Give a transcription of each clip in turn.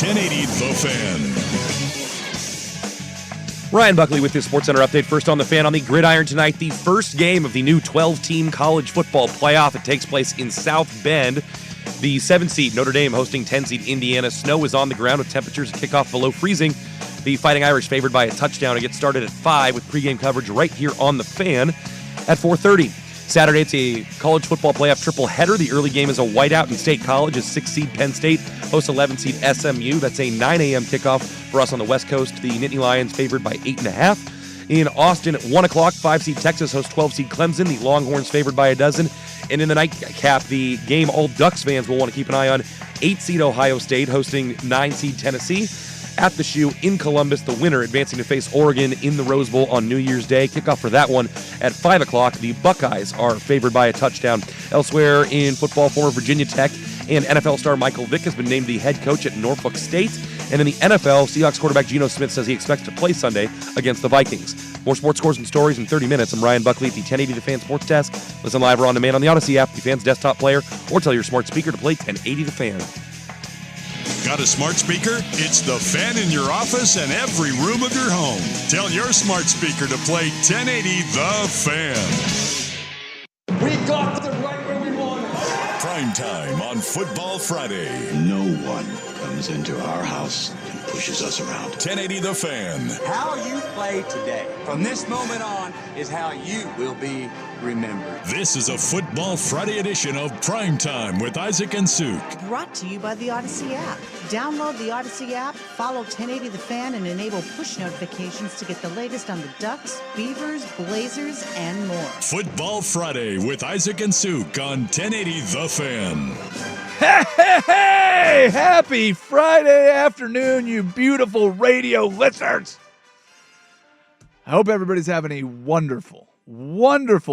1080 The Fan. Ryan Buckley with his SportsCenter update. First on The Fan on the gridiron tonight, the first game of the new 12-team college football playoff. It takes place in South Bend. The 7-seed Notre Dame hosting 10-seed Indiana. Snow is on the ground with temperatures at kickoff below freezing. The Fighting Irish favored by a touchdown. It gets started at 5 with pregame coverage right here on The Fan at 4:30. Saturday, it's a college football playoff triple header. The early game is a whiteout in State College as 6-seed Penn State hosts 11-seed SMU. That's a 9 a.m. kickoff for us on the West Coast. The Nittany Lions favored by 8.5. In Austin at 1 o'clock, 5-seed Texas hosts 12-seed Clemson. The Longhorns favored by a dozen. And in the nightcap, the game all Ducks fans will want to keep an eye on, 8-seed Ohio State hosting 9-seed Tennessee. At the Shoe in Columbus, the winner advancing to face Oregon in the Rose Bowl on New Year's Day. Kickoff for that one at 5 o'clock. The Buckeyes are favored by a touchdown. Elsewhere in football, former Virginia Tech and NFL star Michael Vick has been named the head coach at Norfolk State. And in the NFL, Seahawks quarterback Geno Smith says he expects to play Sunday against the Vikings. More sports scores and stories in 30 minutes. I'm Ryan Buckley at the 1080 The Fan Sports Desk. Listen live or on demand on the Odyssey app, the Fan's desktop player, or tell your smart speaker to play 1080 The Fan. Got a smart speaker? It's The Fan in your office and every room of your home. Tell your smart speaker to play 1080 The Fan. We got them right where we want it. Primetime on Football Friday. No one comes into our house and pushes us around. 1080 The Fan. How you play today, from this moment on, is how you will be remembered. This is a Football Friday edition of Primetime with Isaac and Suk. Brought to you by the Odyssey app. Download the Odyssey app, follow 1080 The Fan, and enable push notifications to get the latest on the Ducks, Beavers, Blazers, and more. Football Friday with Isaac and Suk on 1080 The Fan. Hey, happy Friday afternoon, you beautiful radio listeners. I hope everybody's having a wonderful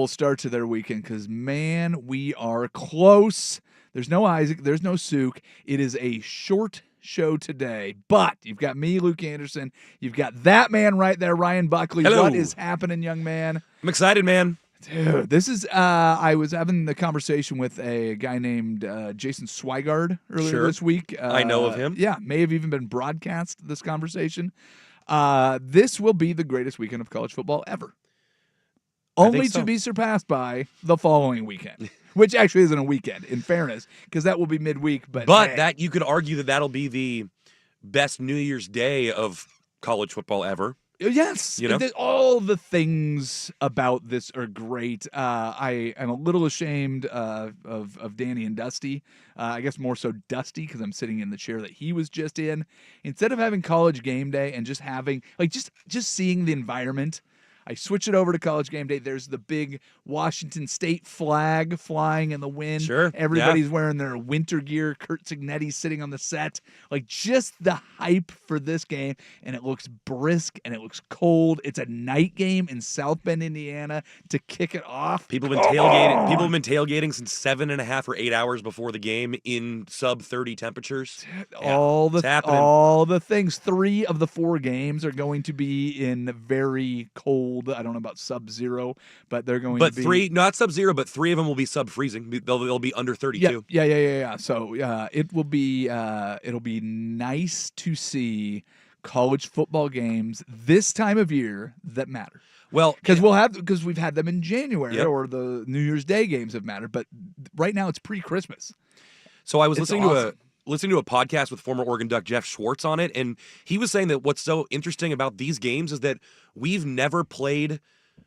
start to their weekend because, man, we are close. There's no Isaac, there's no Suk. It is a short show today, but you've got me, Luke Anderson. You've got that man right there, Ryan Buckley. Hello. What is happening, young man? I'm excited, man. Dude, this is, I was having the conversation with a guy named Jason Swigard earlier this week. I know of him. Yeah, may have even been broadcast, this conversation. This will be the greatest weekend of college football ever. Only to be surpassed by the following weekend, which actually isn't a weekend, in fairness, because that will be midweek. But hey. That you could argue that that'll be the best New Year's Day of college football ever. Yes, you know? All the things about this are great. I am a little ashamed of Danny and Dusty. I guess more so Dusty because I'm sitting in the chair that he was just in. Instead of having College Game Day and just having just seeing the environment, I switch it over to College Game Day. There's the big Washington State flag flying in the wind. Sure. Everybody's wearing their winter gear. Kurt Cignetti's sitting on the set. Just the hype for this game. And it looks brisk and it looks cold. It's a night game in South Bend, Indiana to kick it off. People have been tailgating. People have been tailgating since 7.5 or 8 hours before the game in sub 30 temperatures. All the things. 3 of the 4 games are going to be in very cold. I don't know about sub-zero, but they're going to be... But not sub-zero, but 3 of them will be sub-freezing. They'll be under 32. Yeah. So it will be it'll be nice to see college football games this time of year that matter. Well, because we've had them in January, or the New Year's Day games have mattered, but right now it's pre-Christmas. So I was listening to a podcast with former Oregon Duck Jeff Schwartz on it, and he was saying that what's so interesting about these games is that we've never played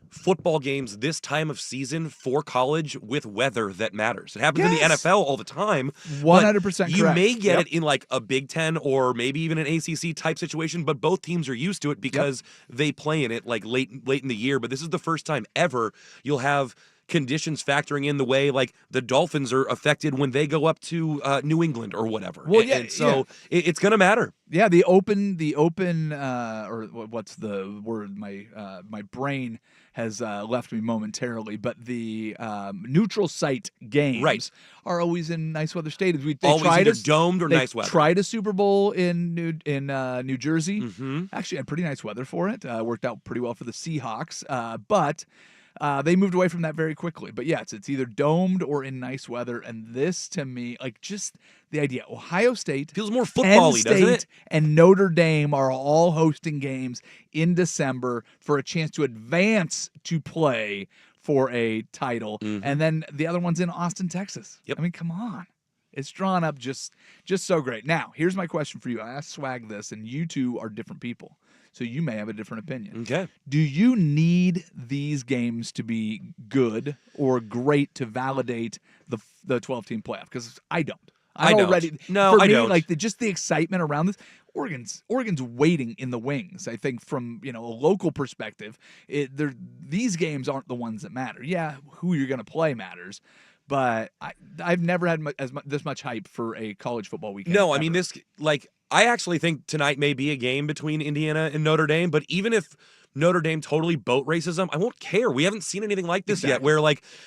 football games this time of season for college with weather that matters. It happens in the NFL all the time. 100% correct. You may get it in a Big Ten or maybe even an ACC type situation, but both teams are used to it because they play in it late in the year. But this is the first time ever you'll have conditions factoring in the way the Dolphins are affected when they go up to New England or whatever. Well, it's going to matter. Yeah, the open, or what's the word? My brain has left me momentarily, but the neutral site games are always in nice weather stadiums. They always tried either domed or nice weather. Tried a Super Bowl in New Jersey. Mm-hmm. Actually, had pretty nice weather for it. Worked out pretty well for the Seahawks, but. They moved away from that very quickly. But yes, it's either domed or in nice weather. And this, to me, like just the idea, Ohio State Feels more football-y, doesn't it? And Notre Dame are all hosting games in December for a chance to advance to play for a title. And then the other one's in Austin, Texas. Yep. I mean, come on. It's drawn up just so great. Now, here's my question for you. I asked Swag this, and you two are different people, so you may have a different opinion. Okay. Do you need these games to be good or great to validate the 12-team playoff? Because I don't. I don't. Already, No, for I me, don't. like just the excitement around this. Oregon's waiting in the wings. I think from a local perspective, these games aren't the ones that matter. Yeah, who you're going to play matters. But I've never had this much hype for a college football weekend. No, ever. I mean, I actually think tonight may be a game between Indiana and Notre Dame, but even if Notre Dame totally boat races them, I won't care. We haven't seen anything like this yet, where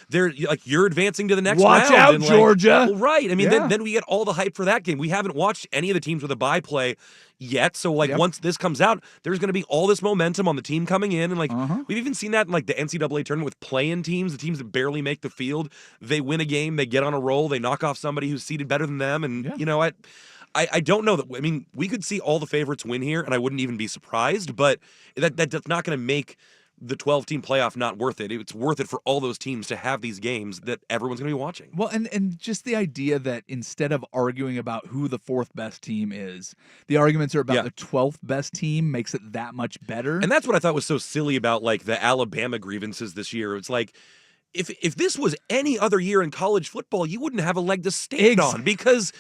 you're advancing to the next Watch round. out, and, Georgia. Well, right. I mean, Yeah. then we get all the hype for that game. We haven't watched any of the teams with a bye play yet. So once this comes out, there's going to be all this momentum on the team coming in. And we've even seen that in the NCAA tournament with play-in teams, the teams that barely make the field. They win a game, they get on a roll, they knock off somebody who's seeded better than them. And, I don't know that. I mean, we could see all the favorites win here, and I wouldn't even be surprised. But that's not going to make the 12-team playoff not worth it. It's worth it for all those teams to have these games that everyone's going to be watching. Well, and just the idea that instead of arguing about who the fourth best team is, the arguments are about the 12th best team makes it that much better. And that's what I thought was so silly about the Alabama grievances this year. It's like, If this was any other year in college football, you wouldn't have a leg to stand on because,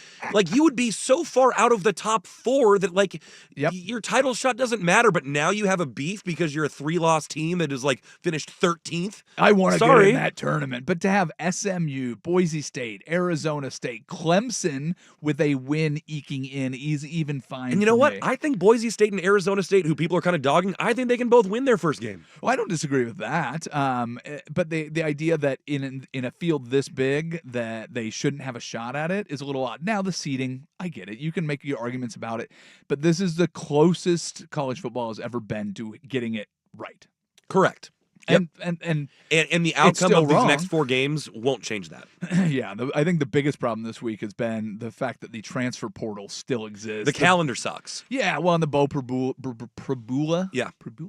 you would be so far out of the top 4 that, your title shot doesn't matter. But now you have a beef because you're a 3-loss team that is, finished 13th. I want to get in that tournament. But to have SMU, Boise State, Arizona State, Clemson with a win eking in is even fine. And you know what? I think Boise State and Arizona State, who people are kind of dogging, I think they can both win their first game. Well, I don't disagree with that. But the idea that in a field this big that they shouldn't have a shot at it is a little odd. Now the seeding, I get it. You can make your arguments about it, but this is the closest college football has ever been to getting it right. Correct. And the outcome of these next 4 games won't change that. Yeah, I think the biggest problem this week has been the fact that the transfer portal still exists. The calendar sucks. Yeah, well, and the Bo Prabula,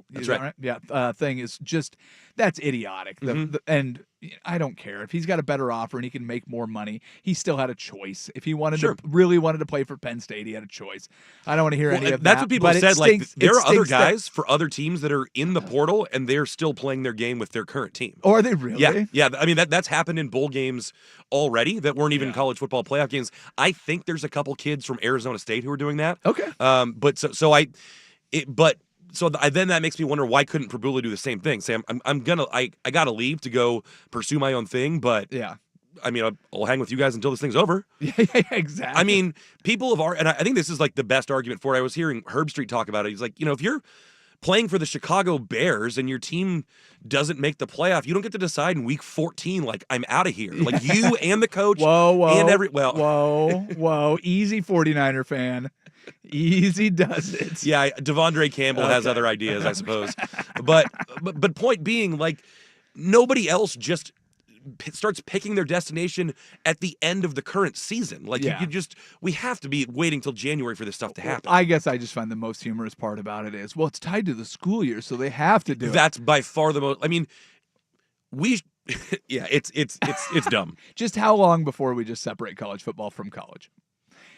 That's right. Yeah, thing is just that's idiotic. And I don't care if he's got a better offer and he can make more money. He still had a choice. If he really wanted to play for Penn State, he had a choice. I don't want to hear any of that. That's what people said. There are other guys for other teams that are in the portal and they're still playing their game with their current team. Oh, are they really? Yeah. I mean that's happened in bowl games already that weren't even college football playoff games. I think there's a couple kids from Arizona State who are doing that. Okay. Then that makes me wonder, why couldn't Prabula do the same thing? Say, I gotta leave to go pursue my own thing, but I mean, I'll hang with you guys until this thing's over. Yeah, exactly. I mean, people and I think this is the best argument for it. I was hearing Herb Street talk about it. He's like, if you're playing for the Chicago Bears and your team doesn't make the playoff, you don't get to decide in week 14, I'm out of here. You and the coach Whoa. Easy 49er fan. Easy does it. Yeah, Devondre Campbell has other ideas, I suppose. But point being, nobody else just starts picking their destination at the end of the current season. We have to be waiting till January for this stuff to happen. I guess I just find the most humorous part about it is, it's tied to the school year, so they have to do it. That's by far the most. I mean, it's dumb. Just how long before we just separate college football from college?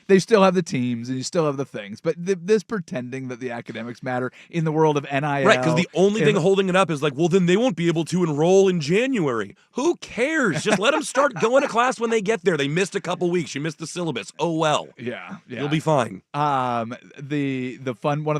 They still have the teams and you still have the things, but this pretending that the academics matter in the world of NIL. Right, because the only thing holding it up is then they won't be able to enroll in January. Who cares? Just let them start going to class when they get there. They missed a couple weeks. You missed the syllabus. Oh, well. Yeah. You'll be fine. One of the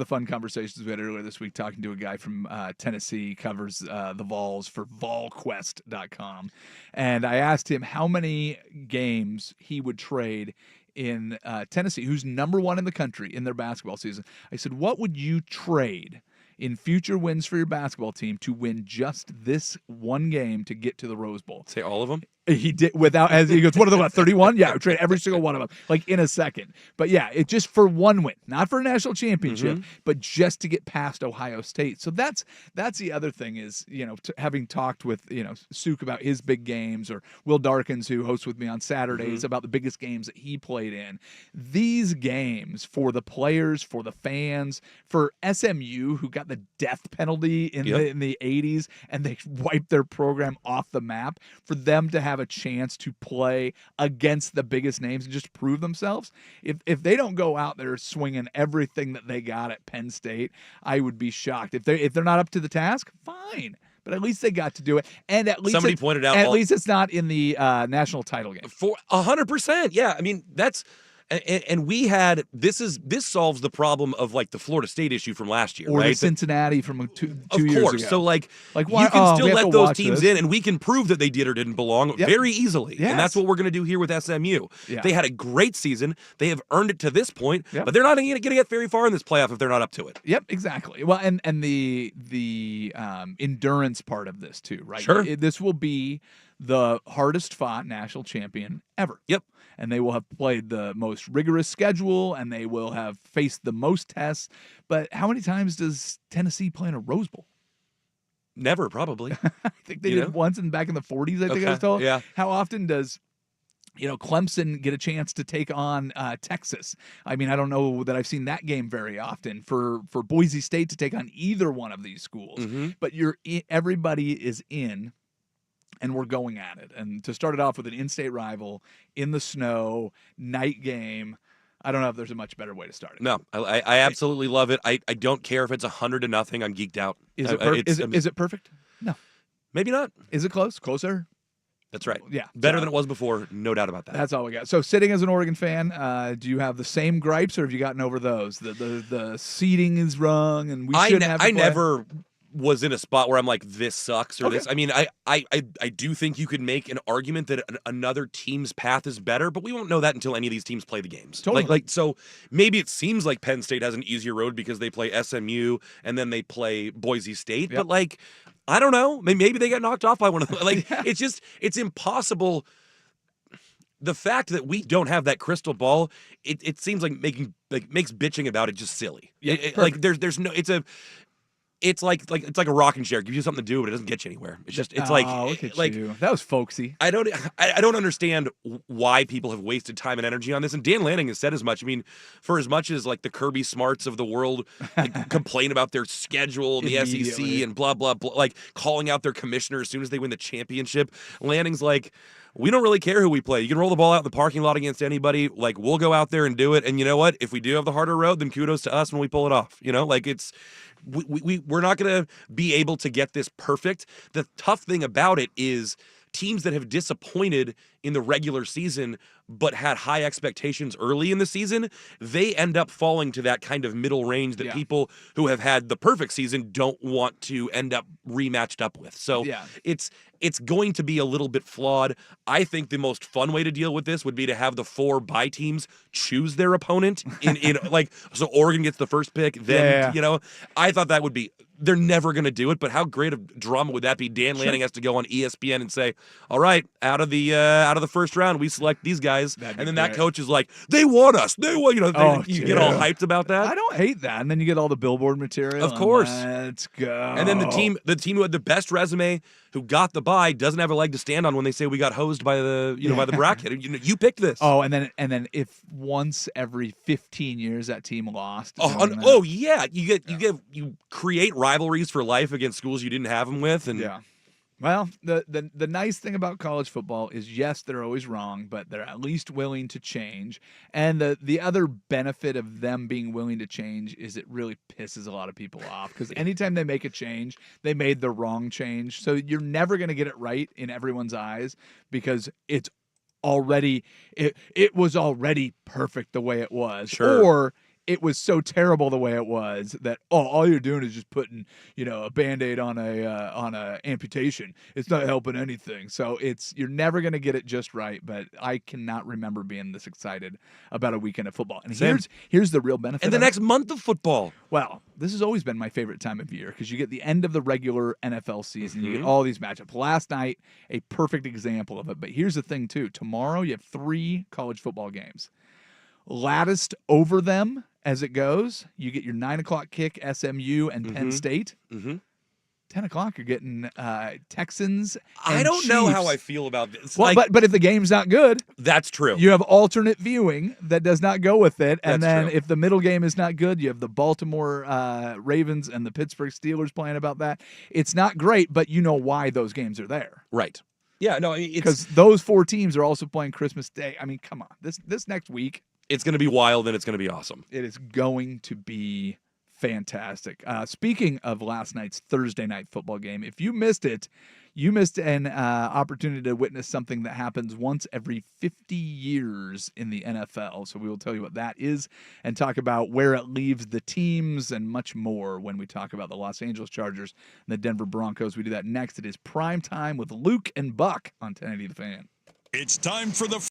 fun conversations we had earlier this week talking to a guy from Tennessee, covers the Vols for volquest.com. And I asked him how many games he would trade in Tennessee, who's number 1 in the country in their basketball season. I said, what would you trade in future wins for your basketball team to win just this one game to get to the Rose Bowl? Say all of them? He did without, as he goes, what are the 31? Yeah, trade every single one of them, like in a second. But yeah, it just for one win, not for a national championship, but just to get past Ohio State. So that's the other thing is, having talked with, Suk about his big games, or Will Darkins, who hosts with me on Saturdays, about the biggest games that he played in. These games for the players, for the fans, for SMU, who got the death penalty in the 80s and they wiped their program off the map, for them to have a chance to play against the biggest names and just prove themselves. If they don't go out there swinging everything that they got at Penn State, I would be shocked. If they're not up to the task, fine. But at least they got to do it, and at least somebody pointed out. At least it's not in the national title game. For 100%, yeah. I mean, that's. And we had this solves the problem of like the Florida State issue from last year, or right? the Cincinnati from two years ago. Of course. So like why, you can still we let those teams in, and we can prove that they did or didn't belong very easily. Yes. And that's what we're going to do here with SMU. Yeah. They had a great season. They have earned it to this point, Yep. but they're not going to get very far in this playoff if they're not up to it. Yep, exactly. Well, and the endurance part of this too, right? Sure. This will be the hardest fought national champion ever. Yep. And they will have played the most rigorous schedule, and they will have faced the most tests. But how many times does Tennessee play in a Rose Bowl? Never, probably. I think they did once back in the 40s, I think I was told. Yeah. How often does Clemson get a chance to take on Texas? I mean, I don't know that I've seen that game very often for Boise State to take on either one of these schools. But everybody is in, and we're going at it. And to start it off with an in-state rival in the snow, night game, I don't know if there's a much better way to start it. No, I absolutely love it. I don't care if it's 100-0. I'm geeked out. Is it perfect? No. Maybe not. Is it close? Closer? That's right. Yeah. Better than it was before, no doubt about that. That's all we got. So sitting as an Oregon fan, do you have the same gripes, or have you gotten over those? The seating is wrong, and we shouldn't have to play? I never was in a spot where I'm like, this sucks or this. I mean, I do think you could make an argument that another team's path is better, but we won't know that until any of these teams play the games. Totally. So maybe it seems like Penn State has an easier road because they play SMU and then they play Boise State. Yep. But I don't know. Maybe they got knocked off by one of them. It's impossible. The fact that we don't have that crystal ball, it seems like makes bitching about it just silly. Yeah, there's no. It's like a rocking chair. It gives you something to do, but it doesn't get you anywhere. It's just look at you. That was folksy. I don't understand why people have wasted time and energy on this. And Dan Lanning has said as much. I mean, for as much as like the Kirby Smarts of the world complain about their schedule and the SEC and blah blah blah, like calling out their commissioner as soon as they win the championship, Lanning's like, we don't really care who we play. You can roll the ball out in the parking lot against anybody. Like, we'll go out there and do it. And you know what? If we do have the harder road, then kudos to us when we pull it off. It's we're not going to be able to get this perfect. The tough thing about it is teams that have disappointed in the regular season but had high expectations early in the season, they end up falling to that kind of middle range that people who have had the perfect season don't want to end up rematched up with. So it's going to be a little bit flawed. I think the most fun way to deal with this would be to have the 4 bye teams choose their opponent so Oregon gets the first pick, then I thought that would be. They're never going to do it, but how great of drama would that be? Dan Lanning has to go on ESPN and say, "All right, out of the first round, we select these guys," and then that coach is like, "They want us. They want you get all hyped about that." I don't hate that, and then you get all the billboard material. Of course, let's go. And then the team who had the best resume, who got the bye, doesn't have a leg to stand on when they say we got hosed by the by the bracket. You picked this. Oh, and then if once every 15 years that team lost. You create rivalries for life against schools you didn't have them with, and Well, the nice thing about college football is, yes, they're always wrong, but they're at least willing to change. And the other benefit of them being willing to change is it really pisses a lot of people off, because anytime they make a change, they made the wrong change. So you're never going to get it right in everyone's eyes, because it was already perfect the way it was. Sure. Or it was so terrible the way it was that all you're doing is just putting a Band-Aid on a amputation. It's not helping anything. So you're never going to get it just right. But I cannot remember being this excited about a weekend of football. And Same. here's the real benefit. And the of it. next month of football. Well, this has always been my favorite time of year because you get the end of the regular NFL season. You get Mm-hmm. all these matchups. Last night, a perfect example of it. But here's the thing, too. Tomorrow, you have 3 college football games. Latticed over them as it goes, you get your 9 o'clock kick, SMU and Penn State. Mm-hmm. 10 o'clock, you're getting Texans and I don't know how Chiefs. I feel about this. Well, but if the game's not good, that's true. you have alternate viewing that does not go with it. And That's then true. if the middle game is not good, you have the Baltimore Ravens and the Pittsburgh Steelers playing about that. It's not great, but you know why those games are there. Right. Yeah, no, Because those 4 teams are also playing Christmas Day. I mean, come on. This next week, it's going to be wild and it's going to be awesome. it is going to be fantastic. Speaking of last night's Thursday night football game, if you missed it, you missed an opportunity to witness something that happens once every 50 years in the NFL. So we will tell you what that is and talk about where it leaves the teams and much more when we talk about the Los Angeles Chargers and the Denver Broncos. We do that next. It is Primetime with Luke and Buck on 1080 The Fan. It's time for the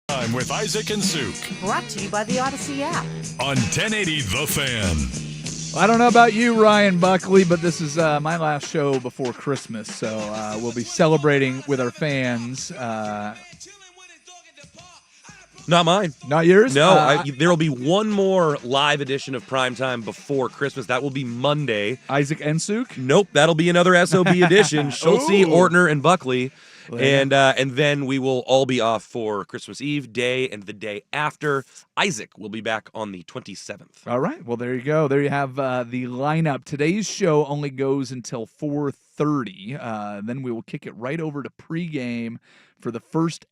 I'm with Isaac and Suk Brought to you by the Odyssey app. on 1080 The Fan. I don't know about you, Ryan Buckley, but this is my last show before Christmas, so we'll be celebrating with our fans. Not mine. Not yours? No, there will be one more live edition of Primetime before Christmas. That will be Monday. Isaac and Suk? Nope, that'll be another SOB edition. Schultze, Ooh. Ortner, and Buckley. And then we will all be off for Christmas Eve day and the day after. Isaac will be back on the 27th. All right. Well, there you go. There you have the lineup. Today's show only goes until 4:30. Then we will kick it right over to pregame for the first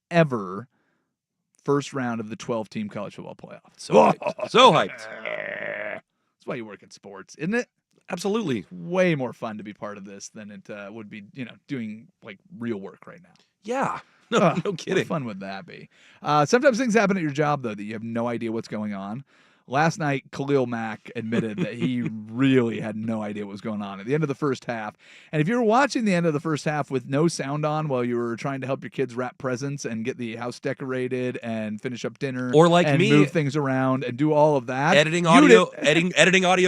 round of the 12-team college football playoff. So hyped. So hyped. That's why you work in sports, isn't it? Absolutely. Way more fun to be part of this than it would be, doing like real work right now. Yeah. No kidding. What fun would that be? Sometimes things happen at your job, though, that you have no idea what's going on. Last night, Khalil Mack admitted that he really had no idea what was going on at the end of the first half. And if you were watching the end of the first half with no sound on while you were trying to help your kids wrap presents and get the house decorated and finish up dinner, or like and me, move things around and do all of that, editing audio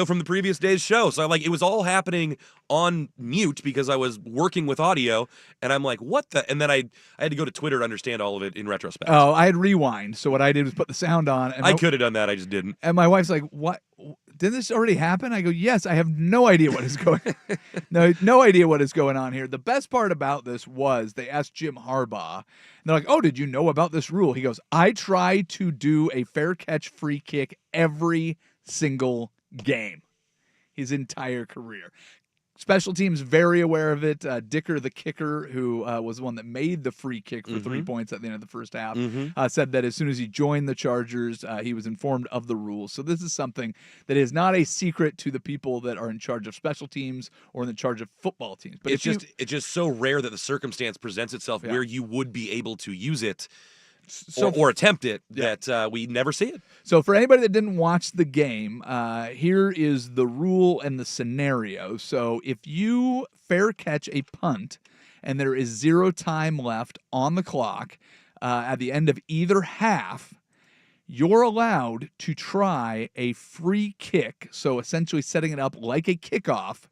from the previous day's show. So it was all happening on mute because I was working with audio, and I'm like, what the? And then I had to go to Twitter to understand all of it in retrospect. Oh, I had rewind. So what I did was put the sound on. And I could have done that. I just didn't. And my wife's like, "What? Did this already happen?" I go, "Yes, I have no idea what is going no idea what is going on here." The best part about this was they asked Jim Harbaugh, and they're like, "Oh, did you know about this rule?" He goes, "I try to do a fair catch free kick every single game, his entire career." Special teams very aware of it. Dicker, the kicker, who was the one that made the free kick for 3 points at the end of the first half, said that as soon as he joined the Chargers, he was informed of the rules. So this is something that is not a secret to the people that are in charge of special teams or in charge of football teams. But it's just so rare that the circumstance presents itself where you would be able to use it. Or attempt it, that we never see it. So for anybody that didn't watch the game, here is the rule and the scenario. So if you fair catch a punt and there is 0 time left on the clock at the end of either half, you're allowed to try a free kick, so essentially setting it up like a kickoff,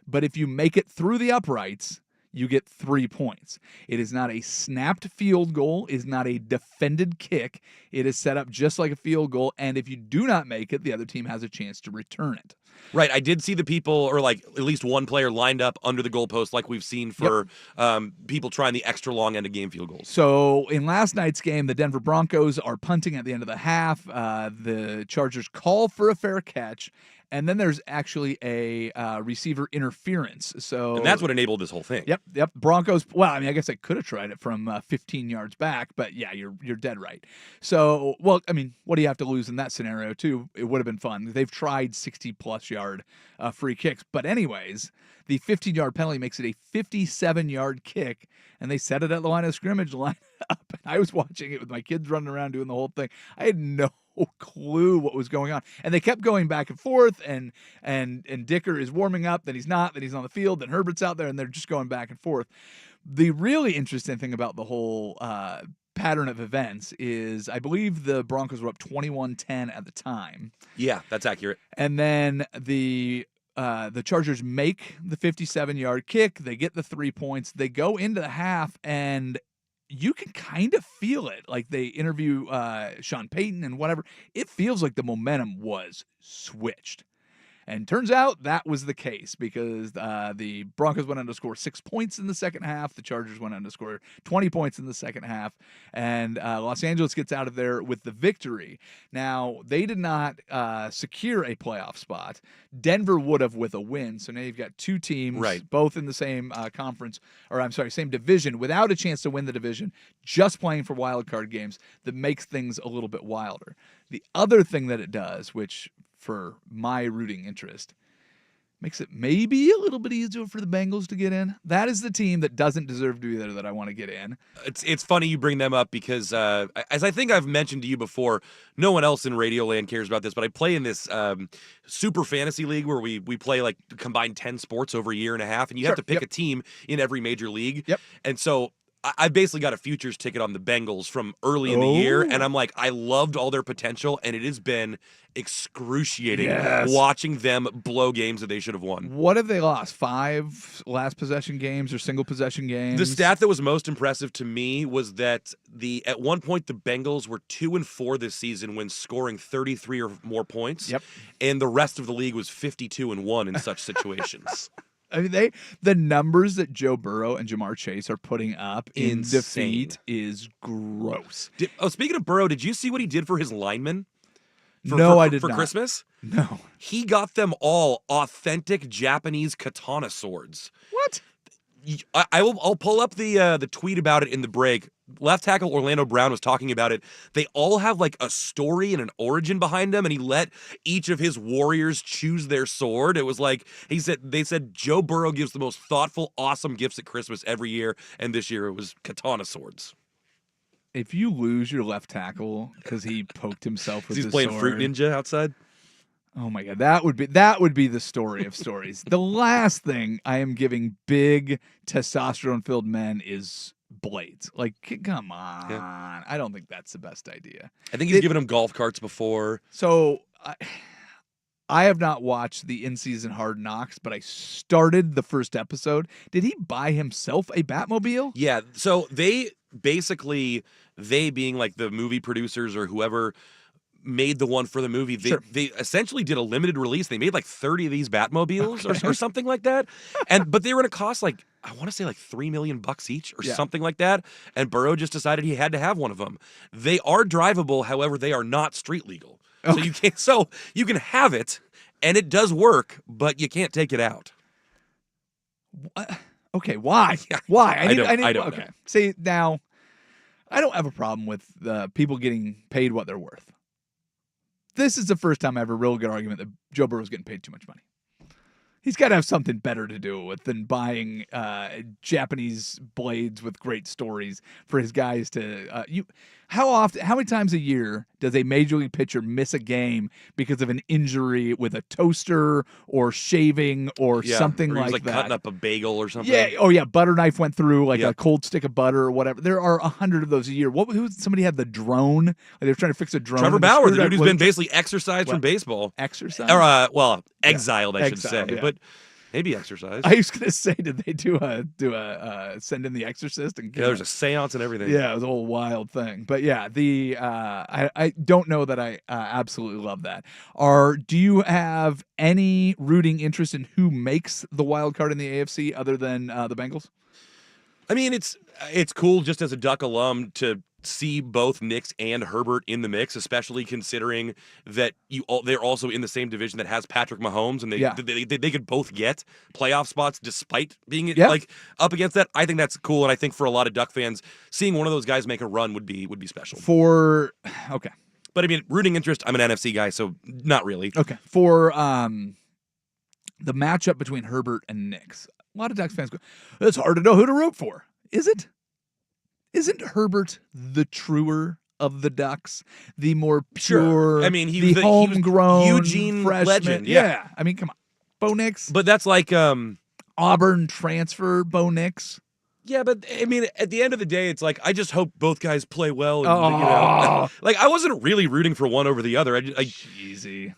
but if you make it through the uprights, you get 3 points. It is not a snapped field goal. It is not a defended kick. It is set up just like a field goal, and if you do not make it, the other team has a chance to return it. Right. I did see the people, or like at least one player lined up under the goalpost like we've seen for people trying the extra long end of game field goals. So in last night's game, the Denver Broncos are punting at the end of the half. The Chargers call for a fair catch. And then there's actually a receiver interference. And that's what enabled this whole thing. Yep. Broncos. Well, I mean, I guess I could have tried it from 15 yards back, but yeah, you're dead right. So, well, I mean, what do you have to lose in that scenario too? It would have been fun. They've tried 60-plus yard free kicks, but anyways, the 15-yard penalty makes it a 57-yard kick, and they set it at the line of scrimmage, line up. And I was watching it with my kids running around doing the whole thing. I had no clue what was going on, and they kept going back and forth, and Dicker is warming up, then he's not, then he's on the field, then Herbert's out there, and they're just going back and forth. The really interesting thing about the whole pattern of events is I believe the Broncos were up 21-10 at the time. Yeah, that's accurate. And then the Chargers make the 57-yard kick, they get the 3 points, they go into the half, and you can kind of feel it. Like they interview Sean Payton and whatever. It feels like the momentum was switched. And turns out that was the case because the Broncos went on to score 6 points in the second half. The Chargers went on to score 20 points in the second half. And Los Angeles gets out of there with the victory. Now, they did not secure a playoff spot. Denver would have with a win. So now you've got two teams, both in the same same division, without a chance to win the division, just playing for wild card games. That makes things a little bit wilder. The other thing that it does, which for my rooting interest, makes it maybe a little bit easier for the Bengals to get in. That is the team that doesn't deserve to be there that I want to get in. It's funny you bring them up because, as I think I've mentioned to you before, no one else in Radioland cares about this, but I play in this super fantasy league where we play like combined 10 sports over a year and a half, and you have to pick a team in every major league. Yep. And so I basically got a futures ticket on the Bengals from early in the year, and I'm like, I loved all their potential, and it has been excruciating watching them blow games that they should have won. What have they lost? 5 last possession games or single possession games? The stat that was most impressive to me was that at one point the Bengals were 2-4 this season when scoring 33 or more points. Yep. And the rest of the league was 52-1 in such situations. I mean, the numbers that Joe Burrow and Jamar Chase are putting up in defeat is gross. Speaking of Burrow, did you see what he did for his linemen? I did for not. Christmas? No. He got them all authentic Japanese katana swords. What? I'll pull up the tweet about it in the break. Left tackle Orlando Brown was talking about it. They all have like a story and an origin behind them, and he let each of his warriors choose their sword. It was like they said Joe Burrow gives the most thoughtful, awesome gifts at Christmas every year, and this year it was katana swords. If you lose your left tackle because he poked himself with his He's playing sword, Fruit Ninja outside. Oh my God, that would be the story of stories. The last thing I am giving big testosterone-filled men is blades. Like, come on. Yeah. I don't think that's the best idea. I think he's given him golf carts before. So I have not watched the in-season Hard Knocks, but I started the first episode. Did he buy himself a Batmobile? Yeah, so they being like the movie producers or whoever made the one for the movie, they essentially did a limited release. They made like 30 of these Batmobiles or something like that. But they were going to cost like, I want to say like $3 million each or something like that. And Burrow just decided he had to have one of them. They are drivable. However, they are not street legal. Okay. So you can have it and it does work, but you can't take it out. Okay. Why? Why? I don't know. See, now I don't have a problem with people getting paid what they're worth. This is the first time I have a real good argument that Joe Burrow's getting paid too much money. He's got to have something better to do with than buying Japanese blades with great stories for his guys to. How many times a year does a major league pitcher miss a game because of an injury with a toaster or shaving or something like that? Cutting up a bagel or something. Yeah. Oh yeah. Butter knife went through like a cold stick of butter or whatever. There are 100 of those a year. Somebody had the drone. Like they were trying to fix a drone. Trevor Bauer, the dude who's been basically exorcised from baseball. Exercise? Or exiled, I should say. Yeah. But maybe exercise. I was gonna say, did they do a send in the Exorcist? And there's a seance and everything. Yeah, it was a whole wild thing. But yeah, I don't know that I absolutely love that. Do you have any rooting interest in who makes the wild card in the AFC other than the Bengals? I mean, it's cool just as a Duck alum to see both Knicks and Herbert in the mix, especially considering that they're also in the same division that has Patrick Mahomes, and they could both get playoff spots despite being like up against that. I think that's cool, and I think for a lot of Duck fans, seeing one of those guys make a run would be special. Okay, but I mean, rooting interest. I'm an NFC guy, so not really. Okay, for the matchup between Herbert and Knicks, a lot of Ducks fans go, "It's hard to know who to root for." Is it? Isn't Herbert the truer of the Ducks? The more pure, sure. I mean, the homegrown Eugene freshman. legend. Yeah. I mean, come on. Bo Nix. But that's like Auburn transfer Bo Nix. Yeah, but I mean, at the end of the day, it's like I just hope both guys play well. And, like I wasn't really rooting for one over the other. Cheesy.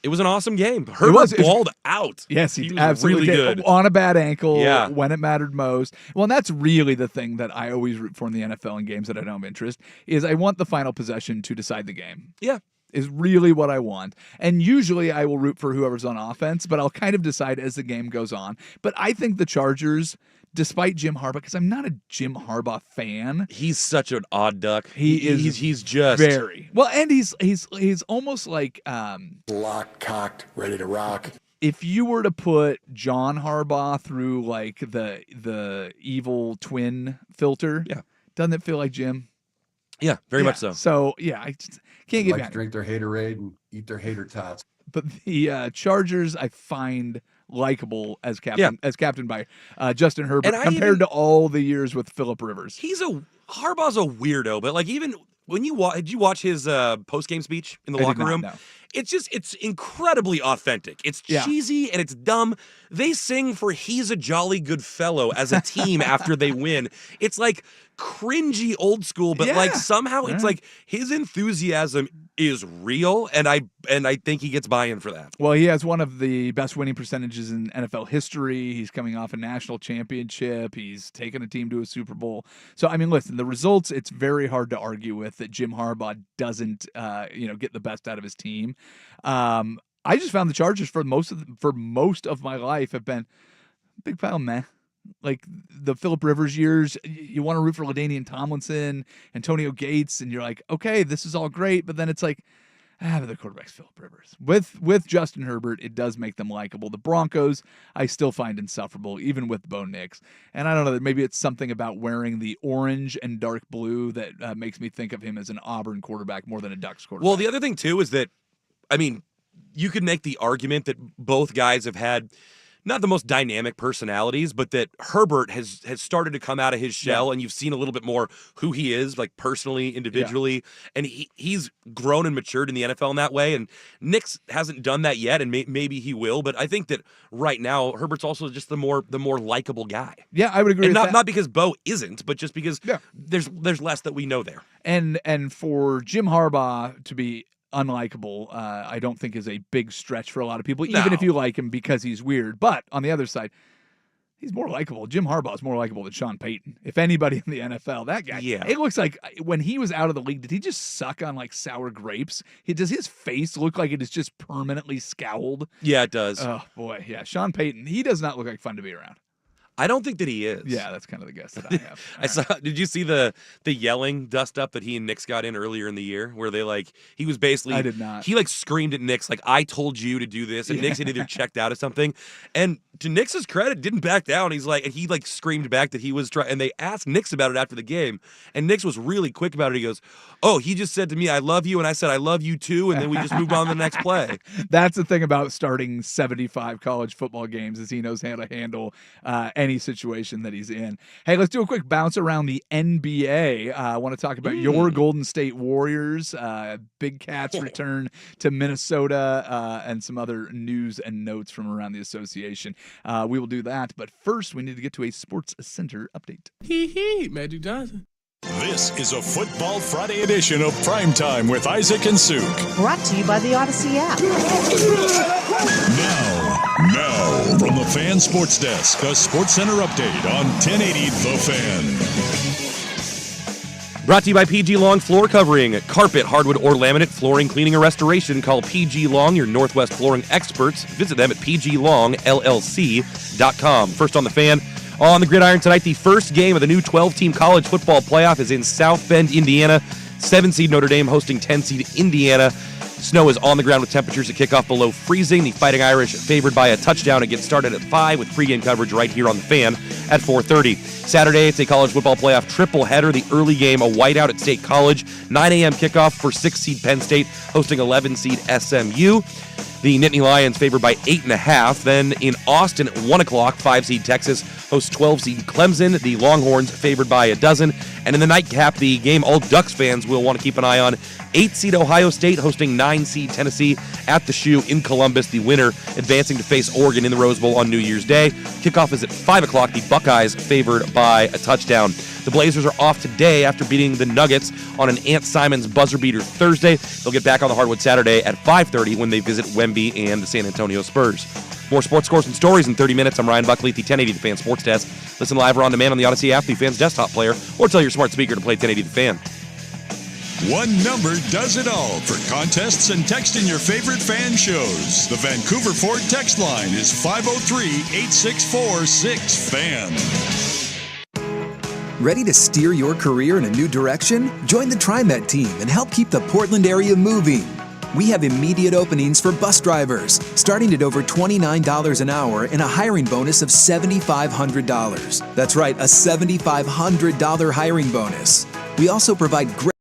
It was an awesome game. Herbert balled out. Yes, he was absolutely really did. Good. On a bad ankle when it mattered most. Well, and that's really the thing that I always root for in the NFL in games that I don't have interest, is I want the final possession to decide the game. Yeah. Is really what I want. And usually I will root for whoever's on offense, but I'll kind of decide as the game goes on. But I think the Chargers, despite Jim Harbaugh, because I'm not a Jim Harbaugh fan. He's such an odd duck. He's just very well, and he's almost like locked, cocked, ready to rock. If you were to put John Harbaugh through like the evil twin filter, doesn't it feel like Jim? Yeah, very much so. So I just can't get back. Drink their haterade and eat their hater tots. But the Chargers, I find likable as captain by Justin Herbert compared to all the years with Phillip Rivers. Harbaugh's a weirdo, but like even When did you watch his post game speech in the I did locker not, room? no. It's incredibly authentic. It's Yeah. cheesy and it's dumb. They sing for "He's a Jolly Good Fellow" as a team after they win. It's like cringy old school, but like Yeah. somehow it's like his enthusiasm is real, and I think he gets buy-in for that. Well, he has one of the best winning percentages in NFL history. He's coming off a national championship. He's taken a team to a Super Bowl. So, I mean, listen, the results, it's very hard to argue with that Jim Harbaugh doesn't, get the best out of his team. I just found the Chargers for most of my life have been big pile meh. Like the Phillip Rivers years, you want to root for LaDainian Tomlinson, Antonio Gates, and you're like, okay, this is all great, but then it's like, but the quarterback's Phillip Rivers. With Justin Herbert, it does make them likable. The Broncos, I still find insufferable, even with Bo Nix. And I don't know, that maybe it's something about wearing the orange and dark blue that makes me think of him as an Auburn quarterback more than a Ducks quarterback. Well, the other thing too is that, I mean, you could make the argument that both guys have had not the most dynamic personalities, but that Herbert has started to come out of his shell, and you've seen a little bit more who he is, like personally, individually, and he's grown and matured in the NFL in that way. And Nix hasn't done that yet, and maybe he will. But I think that right now Herbert's also just the more likable guy. Yeah, I would agree. And with that. not because Bo isn't, but just because there's less that we know there. And for Jim Harbaugh to be unlikable, I don't think is a big stretch for a lot of people, even if you like him because he's weird. But on the other side, he's more likable. Jim Harbaugh is more likable than Sean Payton. If anybody in the NFL, that guy. Yeah. It looks like when he was out of the league, did he just suck on like sour grapes? Does his face look like it is just permanently scowled? Yeah, it does. Oh boy, yeah. Sean Payton, he does not look like fun to be around. I don't think that he is. Yeah, that's kind of the guess that I have. I saw. Did you see the yelling dust up that he and Nix got in earlier in the year, where he was basically. I did not. He like screamed at Nix like, "I told you to do this," and Nix had either checked out of something. And to Nix's credit, didn't back down. He screamed back that he was trying. And they asked Nix about it after the game, and Nix was really quick about it. He goes, "Oh, he just said to me, 'I love you,' and I said, 'I love you too,' and then we just moved on to the next play." That's the thing about starting 75 college football games is he knows how to handle any situation that he's in. Hey, let's do a quick bounce around the NBA. I want to talk about your Golden State Warriors. Big Cats return to Minnesota, and some other news and notes from around the association. We will do that, but first we need to get to a Sports Center update. Magic Johnson. This is a Football Friday edition of Primetime with Isaac and Suk. Brought to you by the Odyssey app. Now, from the Fan Sports Desk, a Sports Center update on 1080 The Fan. Brought to you by PG Long Floor Covering. Carpet, hardwood, or laminate flooring cleaning or restoration. Call PG Long, your Northwest flooring experts. Visit them at pglongllc.com. First on the Fan. On the gridiron tonight, the first game of the new 12-team college football playoff is in South Bend, Indiana. 7-seed Notre Dame hosting 10-seed Indiana. Snow is on the ground with temperatures at kickoff below freezing. The Fighting Irish favored by a touchdown. It gets started at 5 with pregame coverage right here on the Fan at 4:30. Saturday, it's a college football playoff triple header. The early game, a whiteout at State College. 9 a.m. kickoff for 6-seed Penn State hosting 11-seed SMU. The Nittany Lions favored by 8.5. Then in Austin at 1 o'clock, 5-seed Texas hosts 12-seed Clemson. The Longhorns favored by a dozen. And in the nightcap, the game all Ducks fans will want to keep an eye on. 8-seed Ohio State hosting 9-seed Tennessee at the Shoe in Columbus. The winner advancing to face Oregon in the Rose Bowl on New Year's Day. Kickoff is at 5 o'clock. The Buckeyes favored by a touchdown. The Blazers are off today after beating the Nuggets on an Ant Simons buzzer beater Thursday. They'll get back on the hardwood Saturday at 5:30 when they visit Wemby and the San Antonio Spurs. More sports scores and stories in 30 minutes. I'm Ryan Buckley at the 1080 The Fan Sports Desk. Listen live or on demand on the Odyssey app, the Fan's desktop player, or tell your smart speaker to play 1080 The Fan. One number does it all for contests and texting your favorite fan shows. The Vancouver Ford text line is 503-864-6FAN. Ready to steer your career in a new direction? Join the TriMet team and help keep the Portland area moving. We have immediate openings for bus drivers, starting at over $29 an hour and a hiring bonus of $7,500. That's right, a $7,500 hiring bonus. We also provide great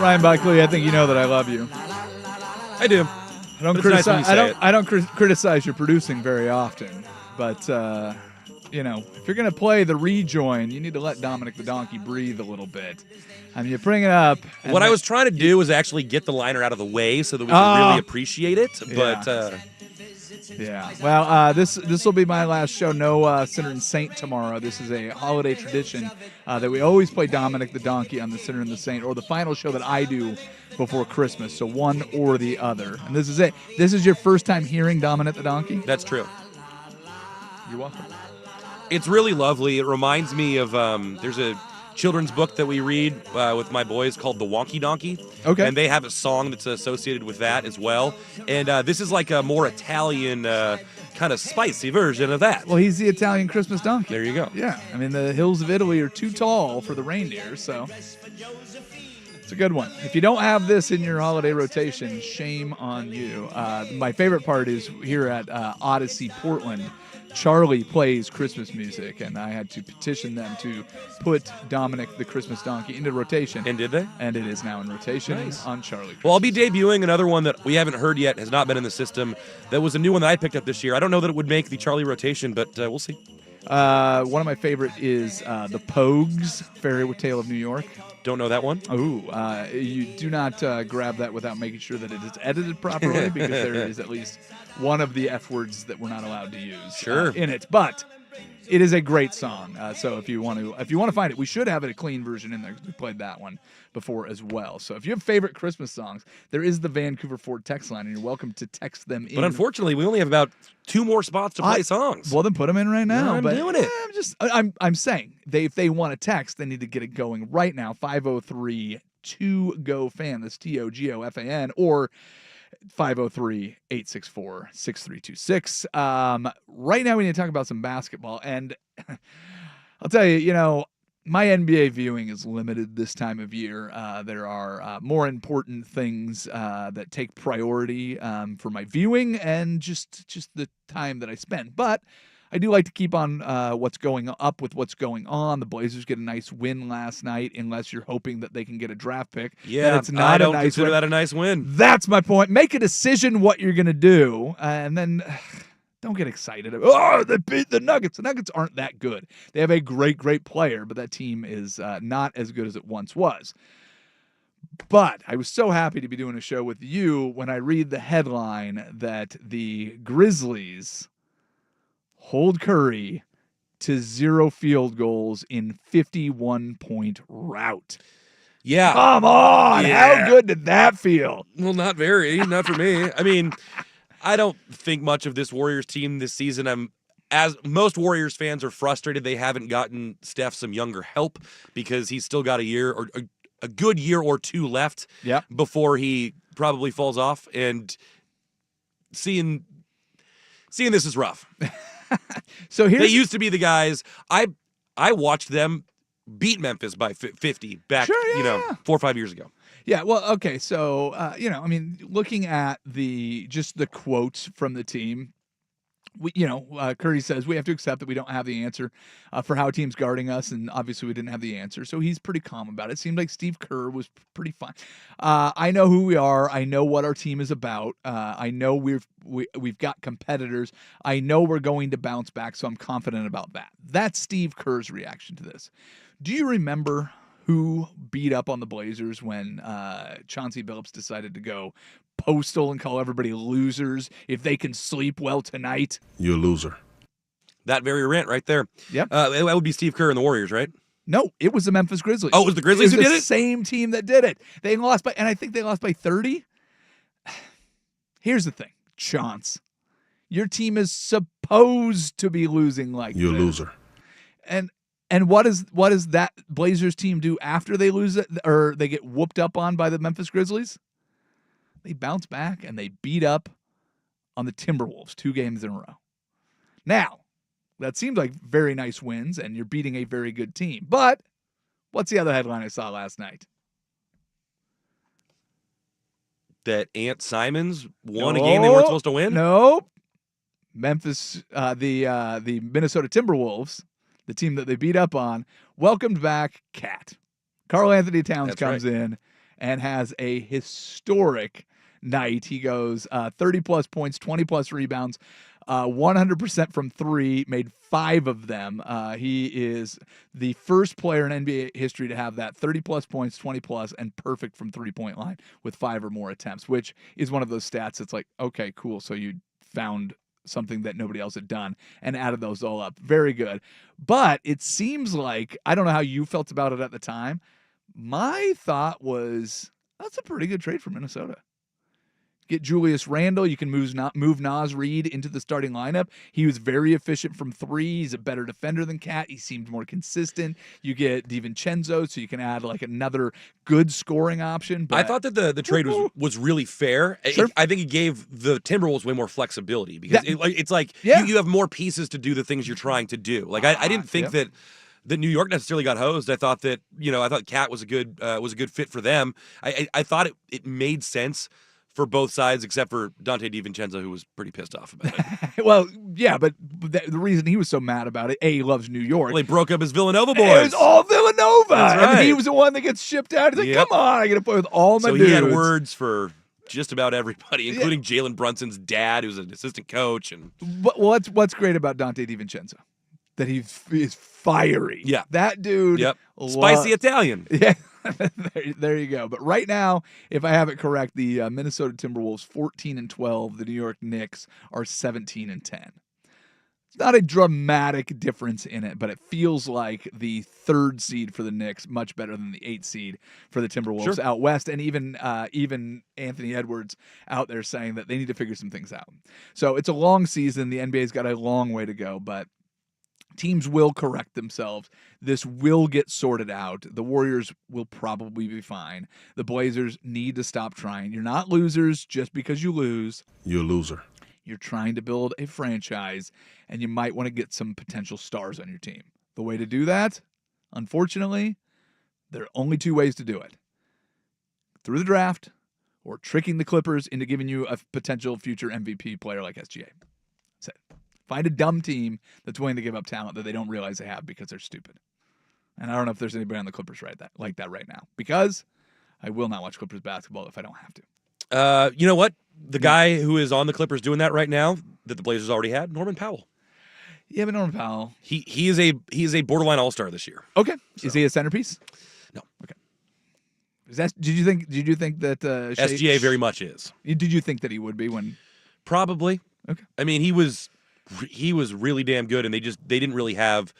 Ryan Buckley, I think you know that I love you. I do. I don't But it's nice when you criticize. say it. I don't criticize your producing very often, but if you're gonna play the rejoin, you need to let Dominic the Donkey breathe a little bit. I mean, you bring it up. What I was trying to do was actually get the liner out of the way so that we can really appreciate it. But yeah. Well, this will be my last show. No Sinner and Saint tomorrow. This is a holiday tradition that we always play Dominic the Donkey on the Sinner and the Saint, or the final show that I do before Christmas. So one or the other. And this is it. This is your first time hearing Dominic the Donkey? that's true. You're welcome. It's really lovely. It reminds me of there's a children's book that we read with my boys called The Wonky Donkey. Okay. And they have a song that's associated with that as well. And this is like a more Italian kind of spicy version of that. Well, he's the Italian Christmas donkey. There you go. Yeah. I mean, the hills of Italy are too tall for the reindeer, so it's a good one. If you don't have this in your holiday rotation, shame on you. My favorite part is here at Odyssey Portland. Charlie plays Christmas music, and I had to petition them to put Dominic the Christmas Donkey into rotation. And did they? And it is now in rotation on Charlie Christmas. Well, I'll be debuting another one that we haven't heard yet, has not been in the system. That was a new one that I picked up this year. I don't know that it would make the Charlie rotation, but we'll see. One of my favorite is the Pogues, Fairy Tale of New York. Don't know that one. Oh, you do not grab that without making sure that it is edited properly, because there is at least one of the F words that we're not allowed to use in it. But it is a great song. So if you want to find it, we should have a clean version in there, because we played that one before as well. So if you have favorite Christmas songs, there is the Vancouver Ford text line, and you're welcome to text them in. But unfortunately, we only have about 2 more spots to play songs. Well, then put them in right now. I'm doing it. I'm saying if they want to text, they need to get it going right now. 503-2GO-FAN. That's TOGOFAN, or 503-864-6326. Right now we need to talk about some basketball, and I'll tell you, my NBA viewing is limited this time of year. There are more important things that take priority for my viewing and just the time that I spend. But I do like to keep on what's going on. The Blazers get a nice win last night, unless you're hoping that they can get a draft pick. Yeah, it's not I don't a nice consider win. that a nice win. That's my point. Make a decision what you're going to do, and then don't get excited. Oh, they beat the Nuggets. The Nuggets aren't that good. They have a great, great player, but that team is not as good as it once was. But I was so happy to be doing a show with you when I read the headline that the Grizzlies hold Curry to 0 field goals in 51-point rout. Yeah. Come on. Yeah. How good did that feel? Well, not very. Not for me. I mean, I don't think much of this Warriors team this season. As most Warriors fans are frustrated they haven't gotten Steph some younger help, because he's still got a year or a good year or two left before he probably falls off. And seeing this is rough. So they used to be the guys. I watched them beat Memphis by 50 back, 4 or 5 years ago. Yeah, well, okay, so looking at the quotes from the team, Curry says we have to accept that we don't have the answer for how a team's guarding us, and obviously we didn't have the answer. So he's pretty calm about it. It seemed like Steve Kerr was pretty fine. I know who we are. I know what our team is about. I know we've got competitors. I know we're going to bounce back, so I'm confident about that. That's Steve Kerr's reaction to this. Do you remember who beat up on the Blazers when Chauncey Billups decided to go postal and call everybody losers if they can sleep well tonight? You're a loser. That very rant right there. Yep. That would be Steve Kerr and the Warriors, right? No, it was the Memphis Grizzlies. Oh, it was the Grizzlies who did it? The same team that did it. They lost by, and I think they lost by 30. Here's the thing, Chauncey. Your team is supposed to be losing like You're this. a loser. And what does that Blazers team do after they lose it, or they get whooped up on by the Memphis Grizzlies? They bounce back and they beat up on the Timberwolves 2 games in a row. Now, that seems like very nice wins, and you're beating a very good team. But what's the other headline I saw last night? That Ant Simons won a game they weren't supposed to win? Nope. Memphis, the Minnesota Timberwolves, the team that they beat up on, welcomed back Cat. Karl Anthony Towns comes in and has a historic night. He goes 30-plus points, 20-plus rebounds, 100% from three, made 5 of them. He is the first player in NBA history to have that 30-plus points, 20-plus, and perfect from three-point line with 5 or more attempts, which is one of those stats that's like, okay, cool, so you found something that nobody else had done and added those all up. Very good. But it seems like, I don't know how you felt about it at the time. My thought was, that's a pretty good trade for Minnesota. Get Julius Randle. You can move Naz Reid into the starting lineup. He was very efficient from three. He's a better defender than Cat. He seemed more consistent. You get DiVincenzo, so you can add like another good scoring option. But I thought that the trade was really fair. Sure. I think it gave the Timberwolves way more flexibility because it's like Yeah. you have more pieces to do the things you're trying to do. Like I didn't think that New York necessarily got hosed. I thought that I thought Cat was a good fit for them. I thought it made sense for both sides, except for Dante DiVincenzo, who was pretty pissed off about it. Well, yeah, but the reason he was so mad about it, he loves New York. Well, they broke up his Villanova boys. It was all Villanova. That's right. And he was the one that gets shipped out. He's like, come on, I got to play with all my dudes. So he had words for just about everybody, including Jalen Brunson's dad, who's an assistant coach. And what's great about Dante DiVincenzo? That he is fiery. Yeah. That dude. Yep. Spicy Italian. Yeah. there you go. But right now, if I have it correct, the Minnesota Timberwolves 14-12, the New York Knicks are 17-10. It's not a dramatic difference in it, but it feels like the 3rd seed for the Knicks much better than the 8th seed for the Timberwolves out west, and even Anthony Edwards out there saying that they need to figure some things out. So it's a long season. The NBA's got a long way to go, but teams will correct themselves. This will get sorted out. The Warriors will probably be fine. The Blazers need to stop trying. You're not losers just because you lose. You're a loser. You're trying to build a franchise, and you might want to get some potential stars on your team. The way to do that, unfortunately, there are only 2 ways to do it. Through the draft or tricking the Clippers into giving you a potential future MVP player like SGA. That's it. Find a dumb team that's willing to give up talent that they don't realize they have because they're stupid. And I don't know if there's anybody on the Clippers like that right now, because I will not watch Clippers basketball if I don't have to. You know what? The guy who is on the Clippers doing that right now, that the Blazers already had, Norman Powell. Yeah, but Norman Powell. He is a borderline all-star this year. Okay. So. Is he a centerpiece? No. Okay. Did you think that SGA very much is? Did you think that he would be when? Probably. Okay. I mean, he was really damn good, and they didn't really have,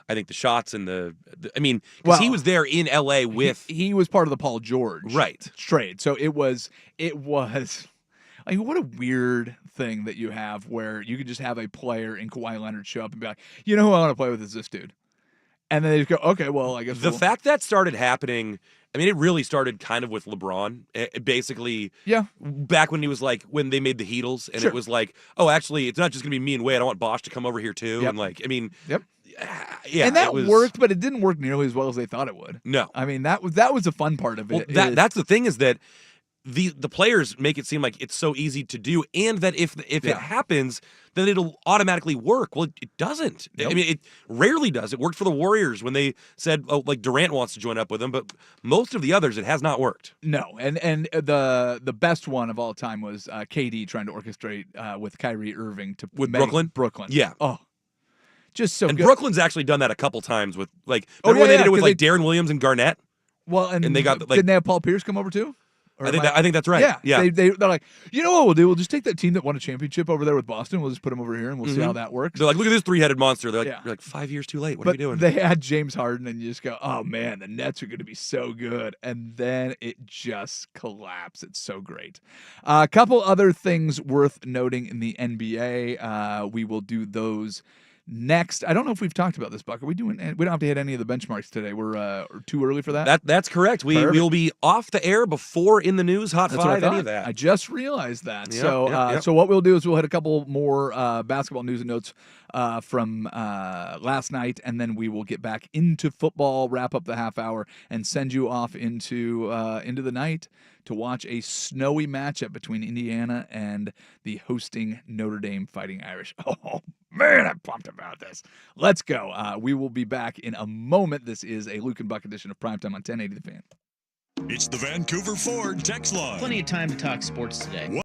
I think, the shots and because he was there in LA with he was part of the Paul George trade. So it was like, what a weird thing that you have where you could just have a player in Kawhi Leonard show up and be like, you know who I want to play with is this dude. And then they just go, okay, well, I guess the fact that started happening. I mean, it really started kind of with LeBron, basically. Yeah. Back when he was like, when they made the Heatles, and it was like, oh, actually, it's not just going to be me and Wade. I want Bosh to come over here too. Yep. And like, I mean, yep. Yeah. And that worked, but it didn't work nearly as well as they thought it would. No. I mean, that was the fun part of it. That's the thing is that the players make it seem like it's so easy to do, and that if it happens, then it'll automatically work. Well, it doesn't. Nope. I mean, it rarely does. It worked for the Warriors when they said, oh, like Durant wants to join up with them, but most of the others, it has not worked. No, and the best one of all time was KD trying to orchestrate with Kyrie Irving with Brooklyn. Yeah. Oh, just so and good. Brooklyn's actually done that a couple times with like. Remember when they did it with like Darren Williams and Garnett? Well, and they got didn't they have Paul Pierce come over too? I think that's right. Yeah. They're like, you know what we'll do? We'll just take that team that won a championship over there with Boston. We'll just put them over here, and we'll see how that works. They're like, look at this 3-headed monster. They're like, you're like 5 years too late. What are we doing? They had James Harden, and you just go, oh man, the Nets are going to be so good, and then it just collapsed. It's so great. A couple other things worth noting in the NBA. We will do those next. I don't know if we've talked about this, Buck. We don't have to hit any of the benchmarks today. We're too early for that. That's correct. We'll be off the air before In the News, Hot Five, any of that. I just realized that. Yep, So what we'll do is we'll hit a couple more basketball news and notes from last night, and then we will get back into football, wrap up the half hour, and send you off into the night to watch a snowy matchup between Indiana and the hosting Notre Dame Fighting Irish. Oh, man, I'm pumped about this. Let's go. We will be back in a moment. This is a Luke and Buck edition of Primetime on 1080 The Fan. It's the Vancouver Ford text line. Plenty of time to talk sports today.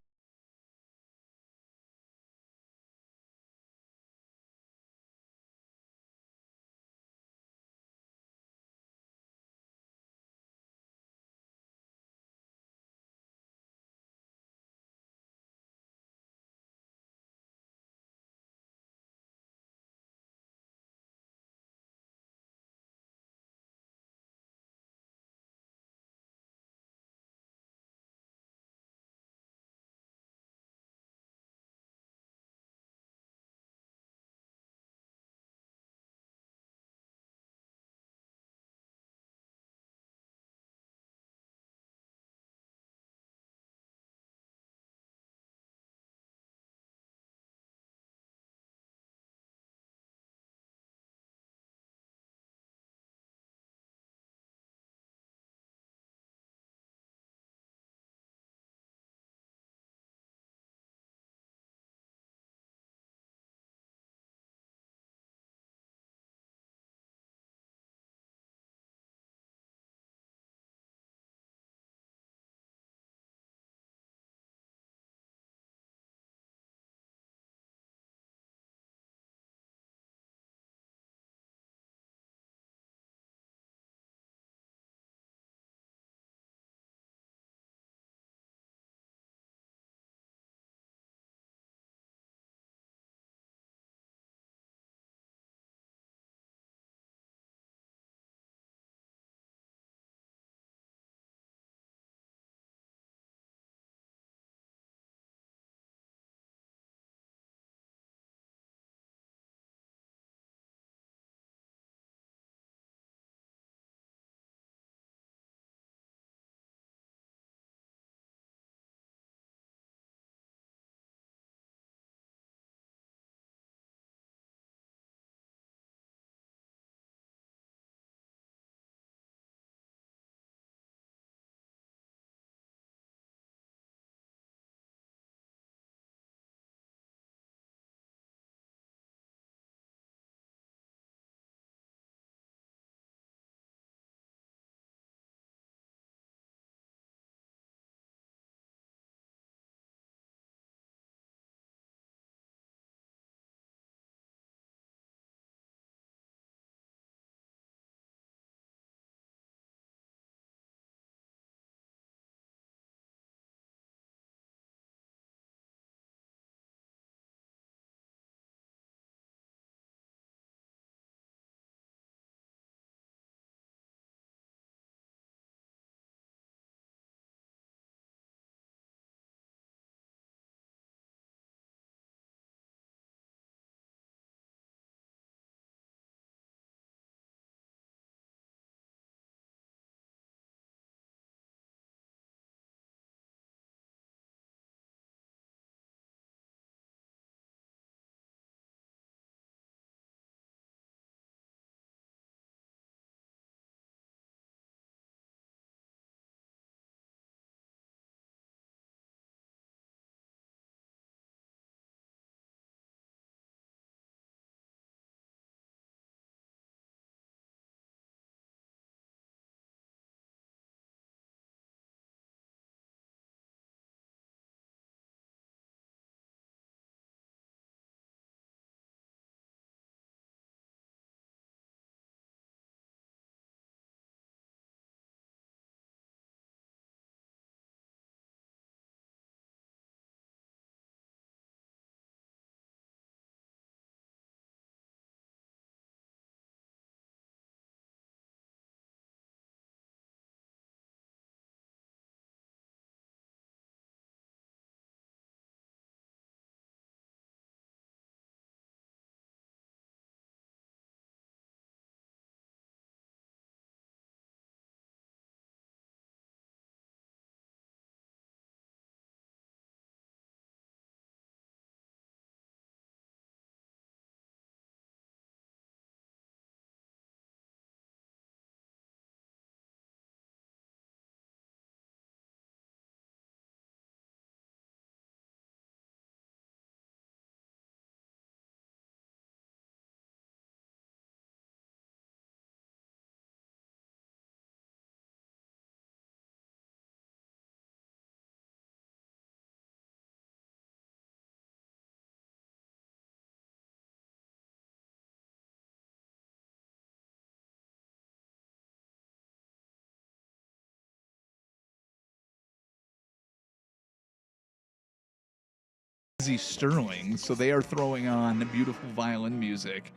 Sterling, so they are throwing on beautiful violin music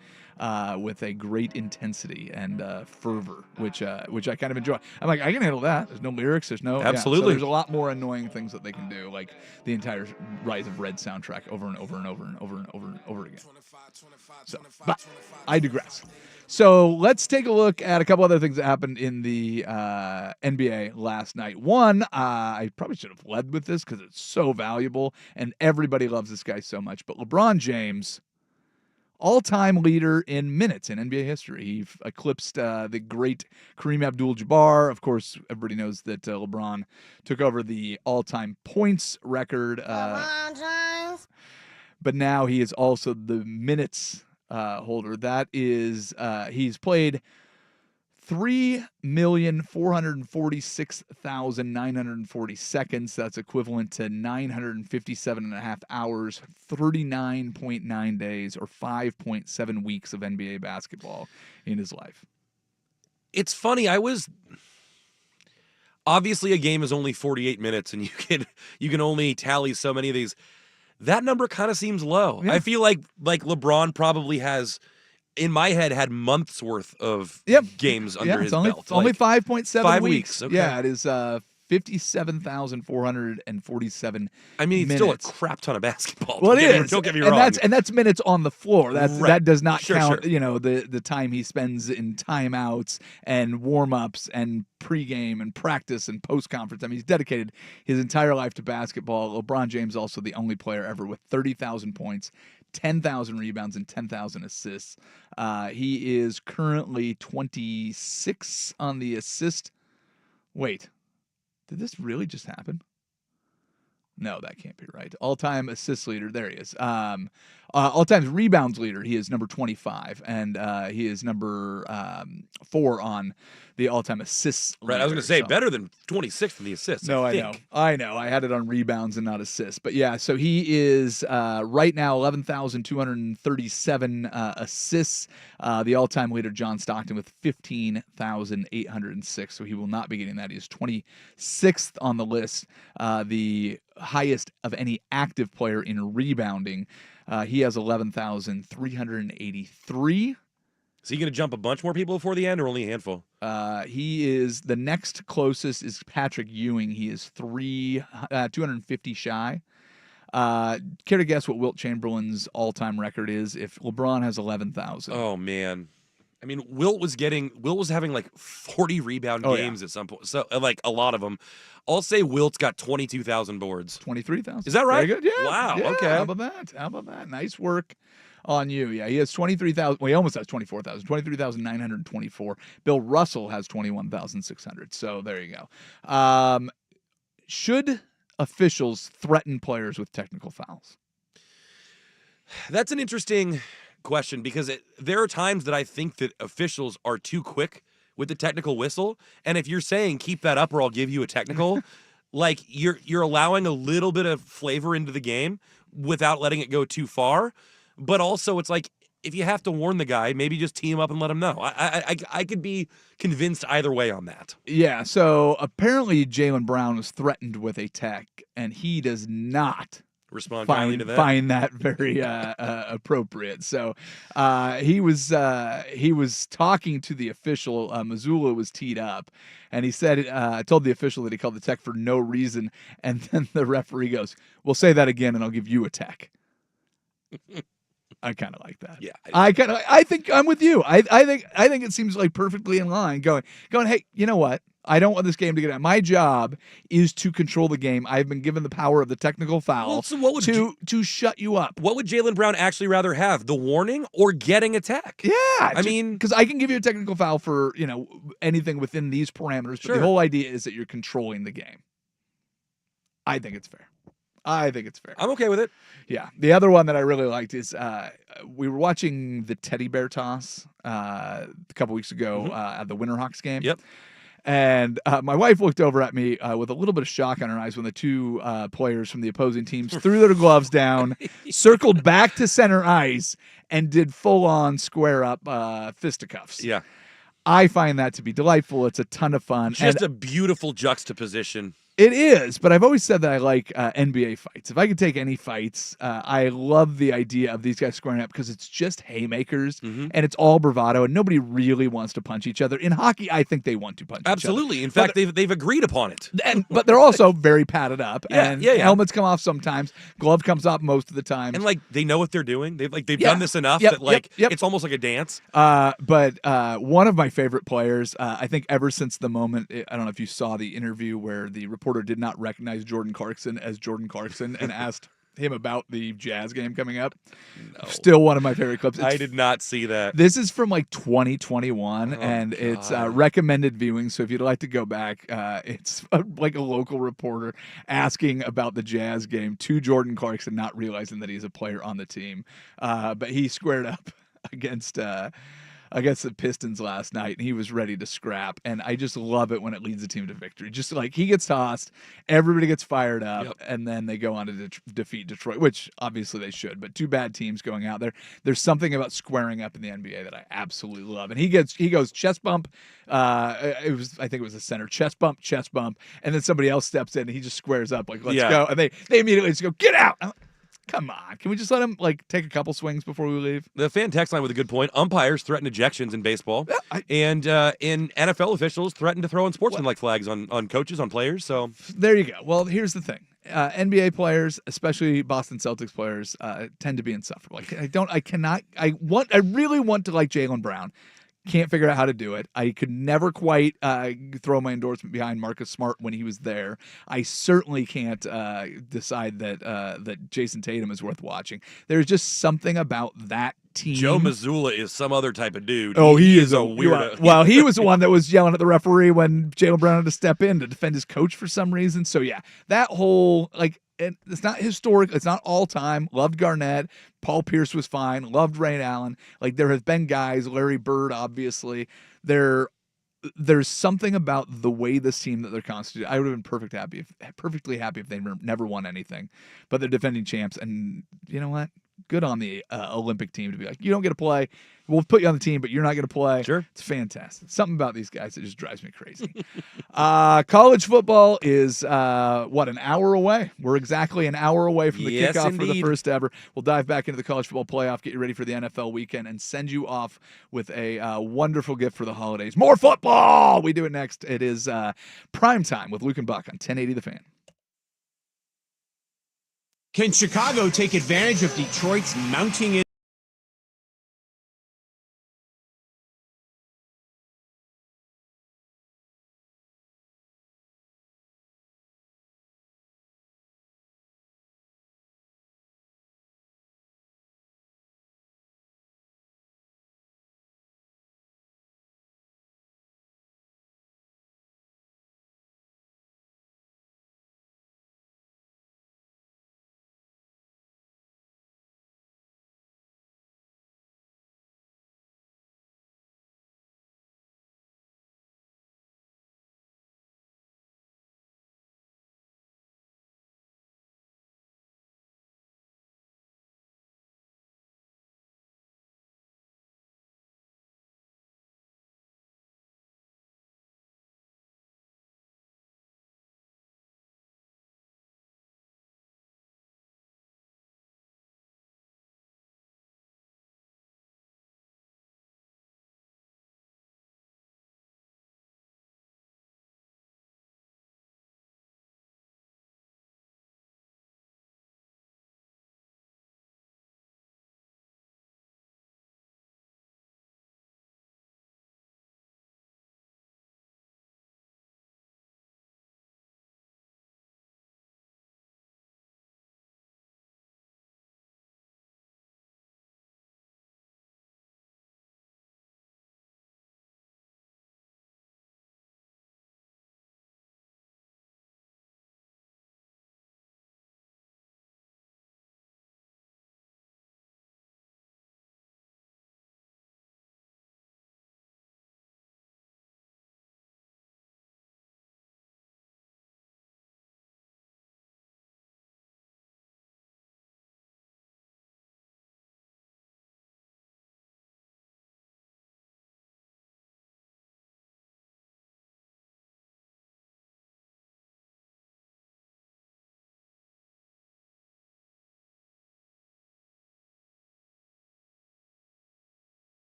with a great intensity and fervor, which I kind of enjoy. I'm like, I can handle that. There's no lyrics. There's no Absolutely. So there's a lot more annoying things that they can do, like the entire Rise of Red soundtrack over and over and over and over and over and over again. So, but I digress. So let's take a look at a couple other things that happened in the NBA last night. One, I probably should have led with this because it's so valuable and everybody loves this guy so much. But LeBron James, all-time leader in minutes in NBA history. He eclipsed the great Kareem Abdul-Jabbar. Of course, everybody knows that LeBron took over the all-time points record. But now he is also the minutes holder. That is, he's played 3,446,940 seconds. That's equivalent to 957.5 hours, 39.9 days, or 5.7 weeks of NBA basketball in his life. It's funny. Obviously a game is only 48 minutes, and you can only tally so many of these. That number kind of seems low. Yeah. I feel like LeBron probably has, in my head, had months worth of games under his belt. It's only 5.7 weeks. Okay. Yeah, it is 57,447. I mean, it's still a crap ton of basketball. Well, it is. Don't get me wrong. And that's minutes on the floor. That does not count. Sure. You know, the time he spends in timeouts and warm-ups and pregame and practice and post-conference. I mean, he's dedicated his entire life to basketball. LeBron James also the only player ever with 30,000 points, 10,000 rebounds, and 10,000 assists. He is currently 26 on the assist. Wait. Did this really just happen? No, that can't be right. All-time assist leader, there he is. All-time rebounds leader, he is number 25, and he is number 4 on the all-time assists leader. Right, I was going to say, better than 26th in the assists. No, I know. I had it on rebounds and not assists. But yeah, so he is right now 11,237 assists. The all-time leader, John Stockton, with 15,806. So he will not be getting that. He is 26th on the list. The highest of any active player in rebounding. He has 11,383. Is he going to jump a bunch more people before the end, or only a handful? He is the next closest is Patrick Ewing. He is 250 shy. Care to guess what Wilt Chamberlain's all-time record is? If LeBron has 11,000. Oh man, I mean, Wilt was having like 40 rebound games at some point. So like a lot of them. I'll say Wilt's got 22,000 boards. 23,000. Is that right? Very good. Yeah. Wow. Yeah. Okay. How about that? Nice work on you. Yeah, he has 23,000. Well, he almost has 24,000. 23,924. Bill Russell has 21,600. So there you go. Should officials threaten players with technical fouls? That's an interesting question because there are times that I think that officials are too quick with the technical whistle, and if you're saying keep that up or I'll give you a technical, like you're allowing a little bit of flavor into the game without letting it go too far. But also, it's like if you have to warn the guy, maybe just tee him up and let him know. I could be convinced either way on that. Yeah. So apparently, Jaylen Brown was threatened with a tech, and he does not respond kindly to that. Find that very appropriate. So he was talking to the official. Mazzulla was teed up, and he said, told the official that he called the tech for no reason. And then the referee goes, "We'll say that again, and I'll give you a tech." I kind of like that. Yeah, I think I'm with you. I think it seems like perfectly in line. Going. Hey, you know what? I don't want this game to get out. My job is to control the game. I've been given the power of the technical foul to shut you up. What would Jaylen Brown actually rather have, the warning or getting a tech? Yeah, I mean, because I can give you a technical foul for anything within these parameters. But the whole idea is that you're controlling the game. I think it's fair. I'm okay with it. Yeah. The other one that I really liked is we were watching the teddy bear toss a couple weeks ago at the Winterhawks game. Yep. And my wife looked over at me with a little bit of shock on her eyes when the two players from the opposing teams threw their gloves down, circled back to center ice, and did full-on square-up fisticuffs. Yeah. I find that to be delightful. It's a ton of fun. Just a beautiful juxtaposition. It is, but I've always said that I like NBA fights. If I could take any fights, I love the idea of these guys squaring up because it's just haymakers and it's all bravado and nobody really wants to punch each other. In hockey, I think they want to punch Absolutely. each other. In fact, they've agreed upon it. But they're also very padded up. Yeah, and yeah. Helmets come off sometimes. Glove comes off most of the time. And like they know what they're doing. They've Yeah. done this enough Yep, that like yep. it's almost like a dance. But one of my favorite players, I think ever since the moment, I don't know if you saw the interview where the reporter did not recognize Jordan Clarkson as Jordan Clarkson and asked him about the Jazz game coming up. No. Still one of my favorite clips. I did not see that. This is from like 2021, and it's recommended viewing. So if you'd like to go back, it's like a local reporter asking about the Jazz game to Jordan Clarkson, not realizing that he's a player on the team. But he squared up against the Pistons last night, and he was ready to scrap. And I just love it when it leads the team to victory. Just like he gets tossed, everybody gets fired up, and then they go on to defeat Detroit, which obviously they should. But two bad teams going out there. There's something about squaring up in the NBA that I absolutely love. And he goes chest bump. I think it was the center chest bump, and then somebody else steps in, and he just squares up like let's go, and they immediately just go get out. Come on. Can we just let him take a couple swings before we leave? The fan text line with a good point. Umpires threaten ejections in baseball. And in NFL, officials threaten to throw unsportsmanlike flags on coaches, on players. So there you go. Well, here's the thing. NBA players, especially Boston Celtics players, tend to be insufferable. I really want to like Jaylen Brown. Can't figure out how to do it. I could never quite throw my endorsement behind Marcus Smart when he was there. I certainly can't decide that Jason Tatum is worth watching. There's just something about that team. Joe Mazzulla is some other type of dude. Oh, he is a weirdo. Well, he was the one that was yelling at the referee when Jaylen Brown had to step in to defend his coach for some reason. So yeah, that whole and it's not historic. It's not all time. Loved Garnett. Paul Pierce was fine. Loved Ray Allen. There have been guys, Larry Bird, obviously. There's something about the way this team that they're constituted. I would have been perfectly happy if they never won anything, but they're defending champs. And you know what? Good on the Olympic team to be like, you don't get to play. We'll put you on the team, but you're not going to play. Sure. It's fantastic. Something about these guys that just drives me crazy. College football is, an hour away? We're exactly an hour away from the kickoff for the first ever. We'll dive back into the college football playoff, get you ready for the NFL weekend, and send you off with a wonderful gift for the holidays. More football! We do it next. It is Primetime with Luke and Buck on 1080 The Fan. Can Chicago take advantage of Detroit's mounting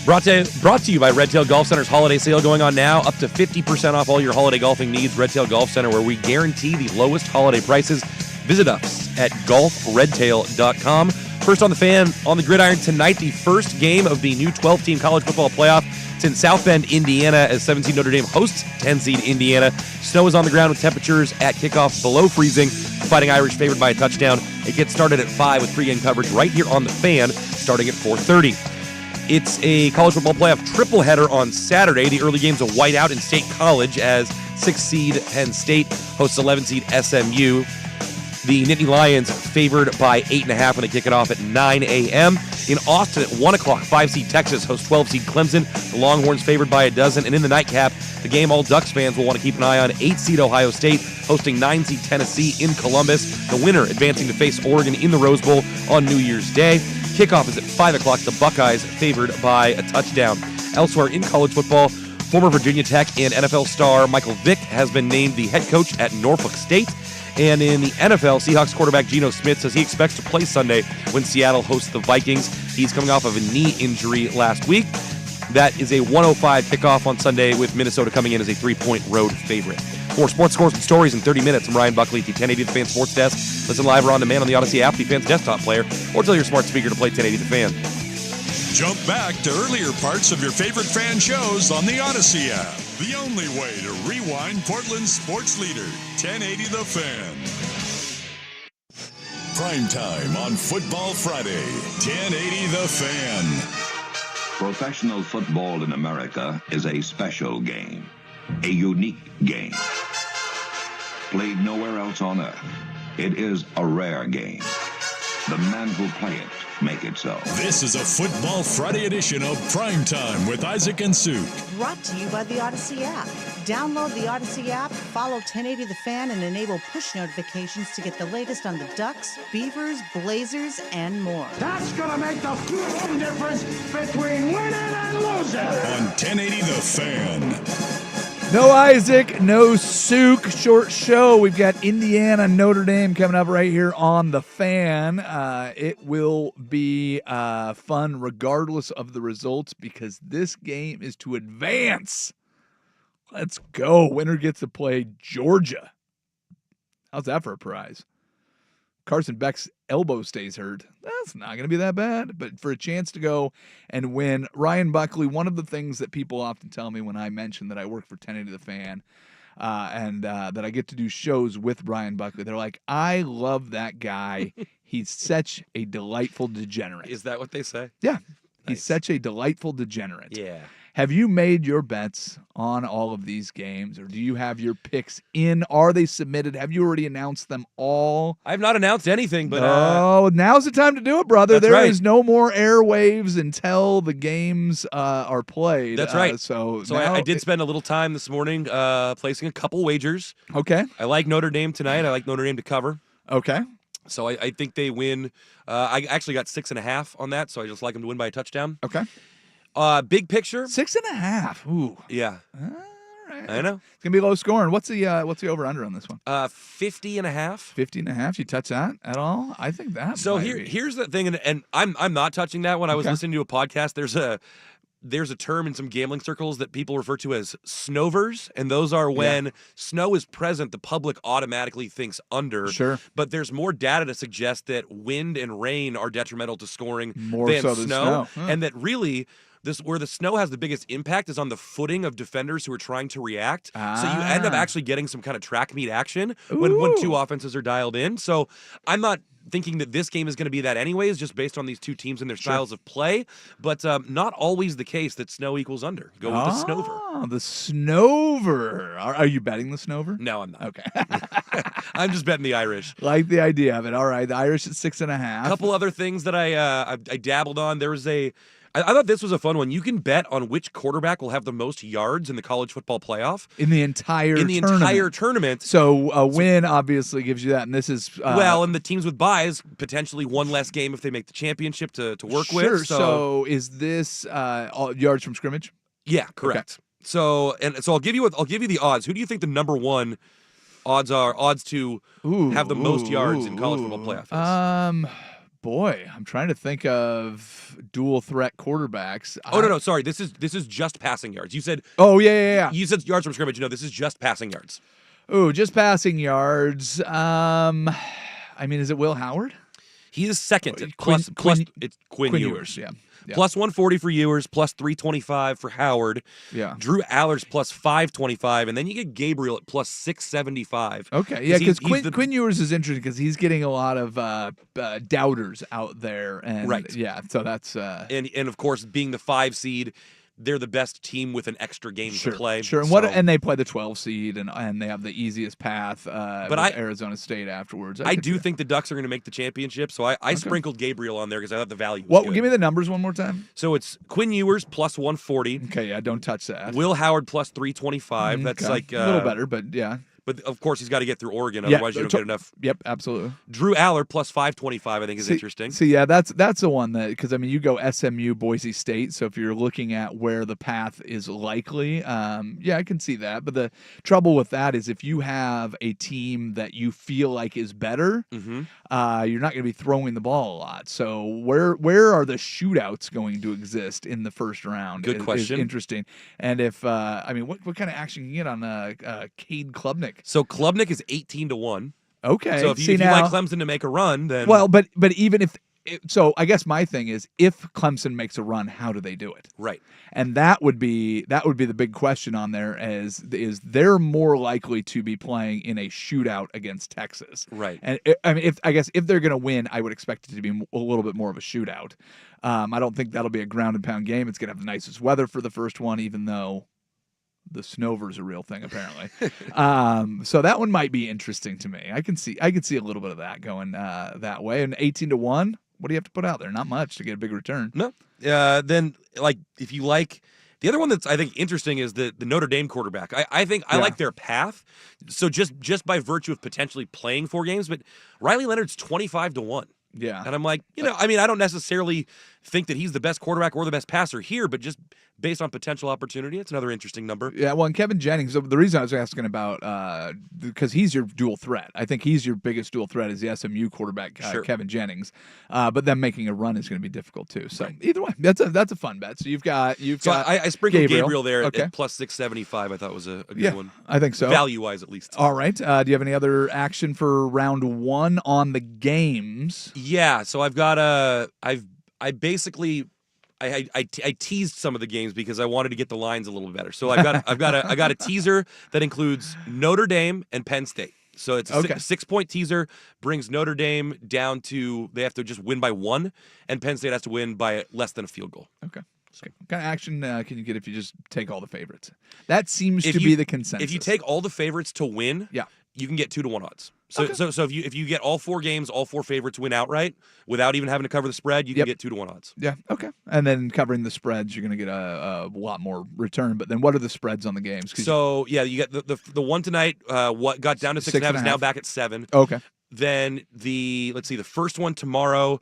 Brought to you by Red Tail Golf Center's holiday sale going on now. Up to 50% off all your holiday golfing needs. Red Tail Golf Center, where we guarantee the lowest holiday prices. Visit us at golfredtail.com. First on the Fan, on the gridiron tonight, the first game of the new 12-team college football playoff. It's in South Bend, Indiana, as 7-seed Notre Dame hosts 10-seed Indiana. Snow is on the ground with temperatures at kickoff below freezing. Fighting Irish favored by a touchdown. It gets started at 5 with pregame coverage right here on the Fan, starting at 4:30. It's a college football playoff tripleheader on Saturday. The early game's a whiteout in State College as 6-seed Penn State hosts 11-seed SMU. The Nittany Lions favored by 8.5 when they kick it off at 9 a.m. In Austin at 1 o'clock, 5-seed Texas hosts 12-seed Clemson. The Longhorns favored by a dozen. And in the nightcap, the game all Ducks fans will want to keep an eye on, 8-seed Ohio State hosting 9-seed Tennessee in Columbus. The winner advancing to face Oregon in the Rose Bowl on New Year's Day. Kickoff is at 5 o'clock. The Buckeyes favored by a touchdown. Elsewhere in college football, former Virginia Tech and NFL star Michael Vick has been named the head coach at Norfolk State. And in the NFL, Seahawks quarterback Geno Smith says he expects to play Sunday when Seattle hosts the Vikings. He's coming off of a knee injury last week. That is a 1:05 kickoff on Sunday, with Minnesota coming in as a 3-point road favorite. More sports scores and stories in 30 minutes. I'm Ryan Buckley at the 1080 The Fan Sports Desk. Listen live or on demand on the Odyssey app, the Fan's desktop player, or tell your smart speaker to play 1080 The Fan. Jump back to earlier parts of your favorite fan shows on the Odyssey app. The only way to rewind Portland's sports leader, 1080 The Fan. Primetime on Football Friday, 1080 The Fan. Professional football in America is a special game, a unique game. Played nowhere else on earth, it is a rare game. The men who play it make it so. This is a Football Friday edition of Primetime with Isaac and Suk. Brought to you by the Odyssey app. Download the Odyssey app, follow 1080 The Fan, and enable push notifications to get the latest on the Ducks, Beavers, Blazers, and more. That's gonna make the difference between winning and losing. On 1080 The Fan. No Isaac, no Suk. Short show. We've got Indiana, Notre Dame coming up right here on The Fan. It will be fun regardless of the results, because this game is to advance. Let's go. Winner gets to play Georgia. How's that for a prize? Carson Beck's elbow stays hurt. That's not going to be that bad. But for a chance to go and win, Ryan Buckley, one of the things that people often tell me when I mention that I work for 1080 The Fan and that I get to do shows with Ryan Buckley, they're like, I love that guy. He's such a delightful degenerate. Is that what they say? Yeah. Nice. He's such a delightful degenerate. Yeah. Have you made your bets on all of these games, or do you have your picks in? Are they submitted? Have you already announced them all? I've not announced anything, but now's the time to do it, brother. That's There right. is no more airwaves until the games are played. That's right. So I did spend a little time this morning placing a couple wagers. Okay. I like Notre Dame tonight. I like Notre Dame to cover. Okay. So I think they win. I actually got 6.5 on that, so I just like them to win by a touchdown. Okay. Big picture. 6.5. Ooh. Yeah. All right. I know. It's gonna be low scoring. What's the over under on this one? 50.5. 50.5. You touch that at all? I think that. So might be. here's the thing, and I'm not touching that one. I was listening to a podcast. There's a term in some gambling circles that people refer to as snovers, and those are when snow is present, the public automatically thinks under. Sure. But there's more data to suggest that wind and rain are detrimental to scoring More than so than snow. snow. Huh. And that really where the snow has the biggest impact is on the footing of defenders who are trying to react. So you end up actually getting some kind of track meet action when two offenses are dialed in. So I'm not thinking that this game is going to be that anyways, just based on these two teams and their styles of play. But not always the case that snow equals under. Go with the snover. The snover. Are you betting the snover? No, I'm not. Okay. I'm just betting the Irish. Like the idea of it. All right. The Irish at 6.5. A couple other things that I dabbled on. There was I thought this was a fun one. You can bet on which quarterback will have the most yards in the college football playoff. In the entire tournament. So a win obviously gives you that, and this is... and the teams with byes, potentially one less game if they make the championship to work with. Sure, so is this all yards from scrimmage? Yeah, correct. Okay. So I'll give you the odds. Who do you think the number one odds to have the most yards in college football playoff is? Boy, I'm trying to think of dual threat quarterbacks. Oh, no, sorry. This is just passing yards. You said. Oh, yeah. You said yards from scrimmage. No, this is just passing yards. Oh, just passing yards. I mean, is it Will Howard? He is second. It's Quinn Ewers. Yeah. Plus 140 for Ewers, plus 325 for Howard. Yeah. Drew Allers plus 525, and then you get Gabriel at plus 675. Okay, yeah, because Quinn Ewers is interesting because he's getting a lot of doubters out there, and right. Yeah, so that's and of course being the 5 seed. They're the best team with an extra game to play. Sure, and they play the 12 seed, and they have the easiest path with Arizona State afterwards. I do think the Ducks are going to make the championship, so I sprinkled Gabriel on there because I thought the value was What? good. Give me the numbers one more time. So it's Quinn Ewers plus 140. Okay, yeah, don't touch that. Will Howard plus 325. That's like a little better, but yeah. But, of course, he's got to get through Oregon, otherwise you don't get enough. Yep, absolutely. Drew Aller plus 525, I think, is interesting. See, yeah, that's the one that, because, I mean, you go SMU, Boise State, so if you're looking at where the path is likely, yeah, I can see that. But the trouble with that is if you have a team that you feel like is better, you're not going to be throwing the ball a lot. So where are the shootouts going to exist in the first round? Good question. Is interesting. And if, I mean, what kind of action can you get on Cade Klubnik? So Klubnik is 18-1. Okay. So if you like Clemson to make a run, then but even if so, I guess my thing is if Clemson makes a run, how do they do it? Right. And that would be the big question on there is they're more likely to be playing in a shootout against Texas. Right. And I mean if they're going to win, I would expect it to be a little bit more of a shootout. I don't think that'll be a ground and pound game. It's going to have the nicest weather for the first one, even though the snowver's a real thing, apparently. So that one might be interesting to me. I can see a little bit of that going that way. And 18-1, what do you have to put out there? Not much to get a big return. No. Then, like, if you like, the other one that's I think interesting is the Notre Dame quarterback. I think I like their path. So just by virtue of potentially playing 4 games, but Riley Leonard's 25-1. Yeah. And I'm like, I mean, I don't necessarily think that he's the best quarterback or the best passer here, but just based on potential opportunity, it's another interesting number. Yeah, well, and Kevin Jennings, the reason I was asking about, because he's your dual threat. I think he's your biggest dual threat is the SMU quarterback, Kevin Jennings. But them making a run is going to be difficult too. So either way, that's a fun bet. So you've got I sprinkled Gabriel there at plus 675. I thought was a good one. I think so. Value-wise, at least. All right. Do you have any other action for round 1 on the games? Yeah, so I've got I basically teased some of the games because I wanted to get the lines a little bit better. So I got a teaser that includes Notre Dame and Penn State. So it's a 6-point teaser, brings Notre Dame down to they have to just win by 1, and Penn State has to win by less than a field goal. Okay. So what kind of action can you get if you just take all the favorites? That seems to be the consensus. If you take all the favorites to win, you can get 2-1 odds. So if you get all 4 games, all 4 favorites win outright without even having to cover the spread, you can get 2-1 odds. Yeah. Okay. And then covering the spreads, you're going to get a lot more return. But then what are the spreads on the games? So you get the one tonight. What got down to 6.5 is now back at 7. Okay. Then the first one tomorrow,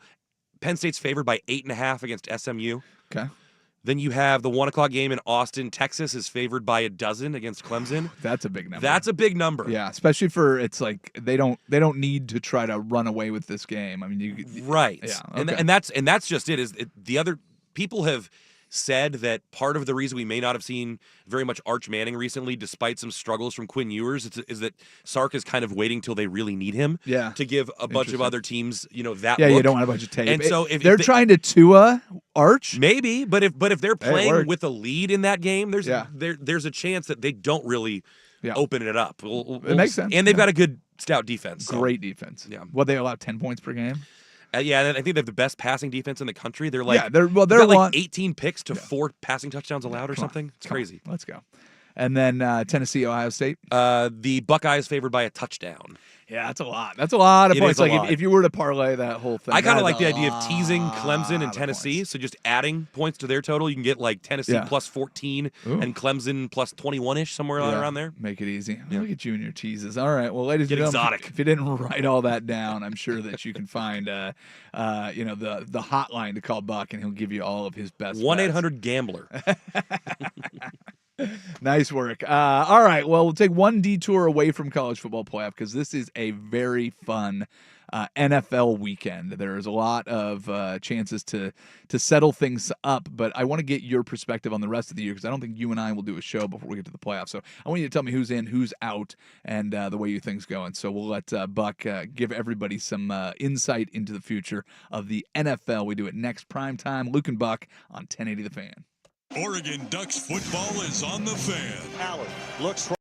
Penn State's favored by 8.5 against SMU. Okay. Then you have the 1:00 game in Austin, Texas is favored by 12 against Clemson. That's a big number. That's a big number. Yeah, especially for it's like they don't need to try to run away with this game. I mean, right. Yeah, okay. and that's just it. The other people have said that part of the reason we may not have seen very much Arch Manning recently, despite some struggles from Quinn Ewers, is that Sark is kind of waiting till they really need him to give a bunch of other teams, that look. You don't want a bunch of tape. And so if they're trying to Tua Arch, maybe, but if they're playing with a lead in that game, there's a chance that they don't really open it up. It makes sense. And they've got a good stout defense. Great defense. Yeah. Well, they allow 10 points per game. Yeah, and I think they have the best passing defense in the country. They're like they're like 18 picks to 4 passing touchdowns allowed or something. It's crazy. Let's go. And then Tennessee, Ohio State. The Buckeyes favored by a touchdown. Yeah, that's a lot. That's a lot of points. Like if you were to parlay that whole thing, I kind of like the idea of teasing Clemson and Tennessee. So just adding points to their total, you can get like Tennessee plus 14 and Clemson plus 21-ish, somewhere around there. Make it easy. Look at you and your teases. All right, well, ladies and gentlemen, exotic. If you didn't write all that down, I'm sure that you can find the hotline to call Buck, and he'll give you all of his best. 1-800-GAMBLER. Nice work. All right. Well, we'll take one detour away from college football playoff because this is a very fun NFL weekend. There's a lot of chances to settle things up, but I want to get your perspective on the rest of the year because I don't think you and I will do a show before we get to the playoffs. So I want you to tell me who's in, who's out, and the way you think's going. So we'll let Buck give everybody some insight into the future of the NFL. We do it next Primetime. Luke and Buck on 1080 The Fan. Oregon Ducks football is on the Fan. Allen looks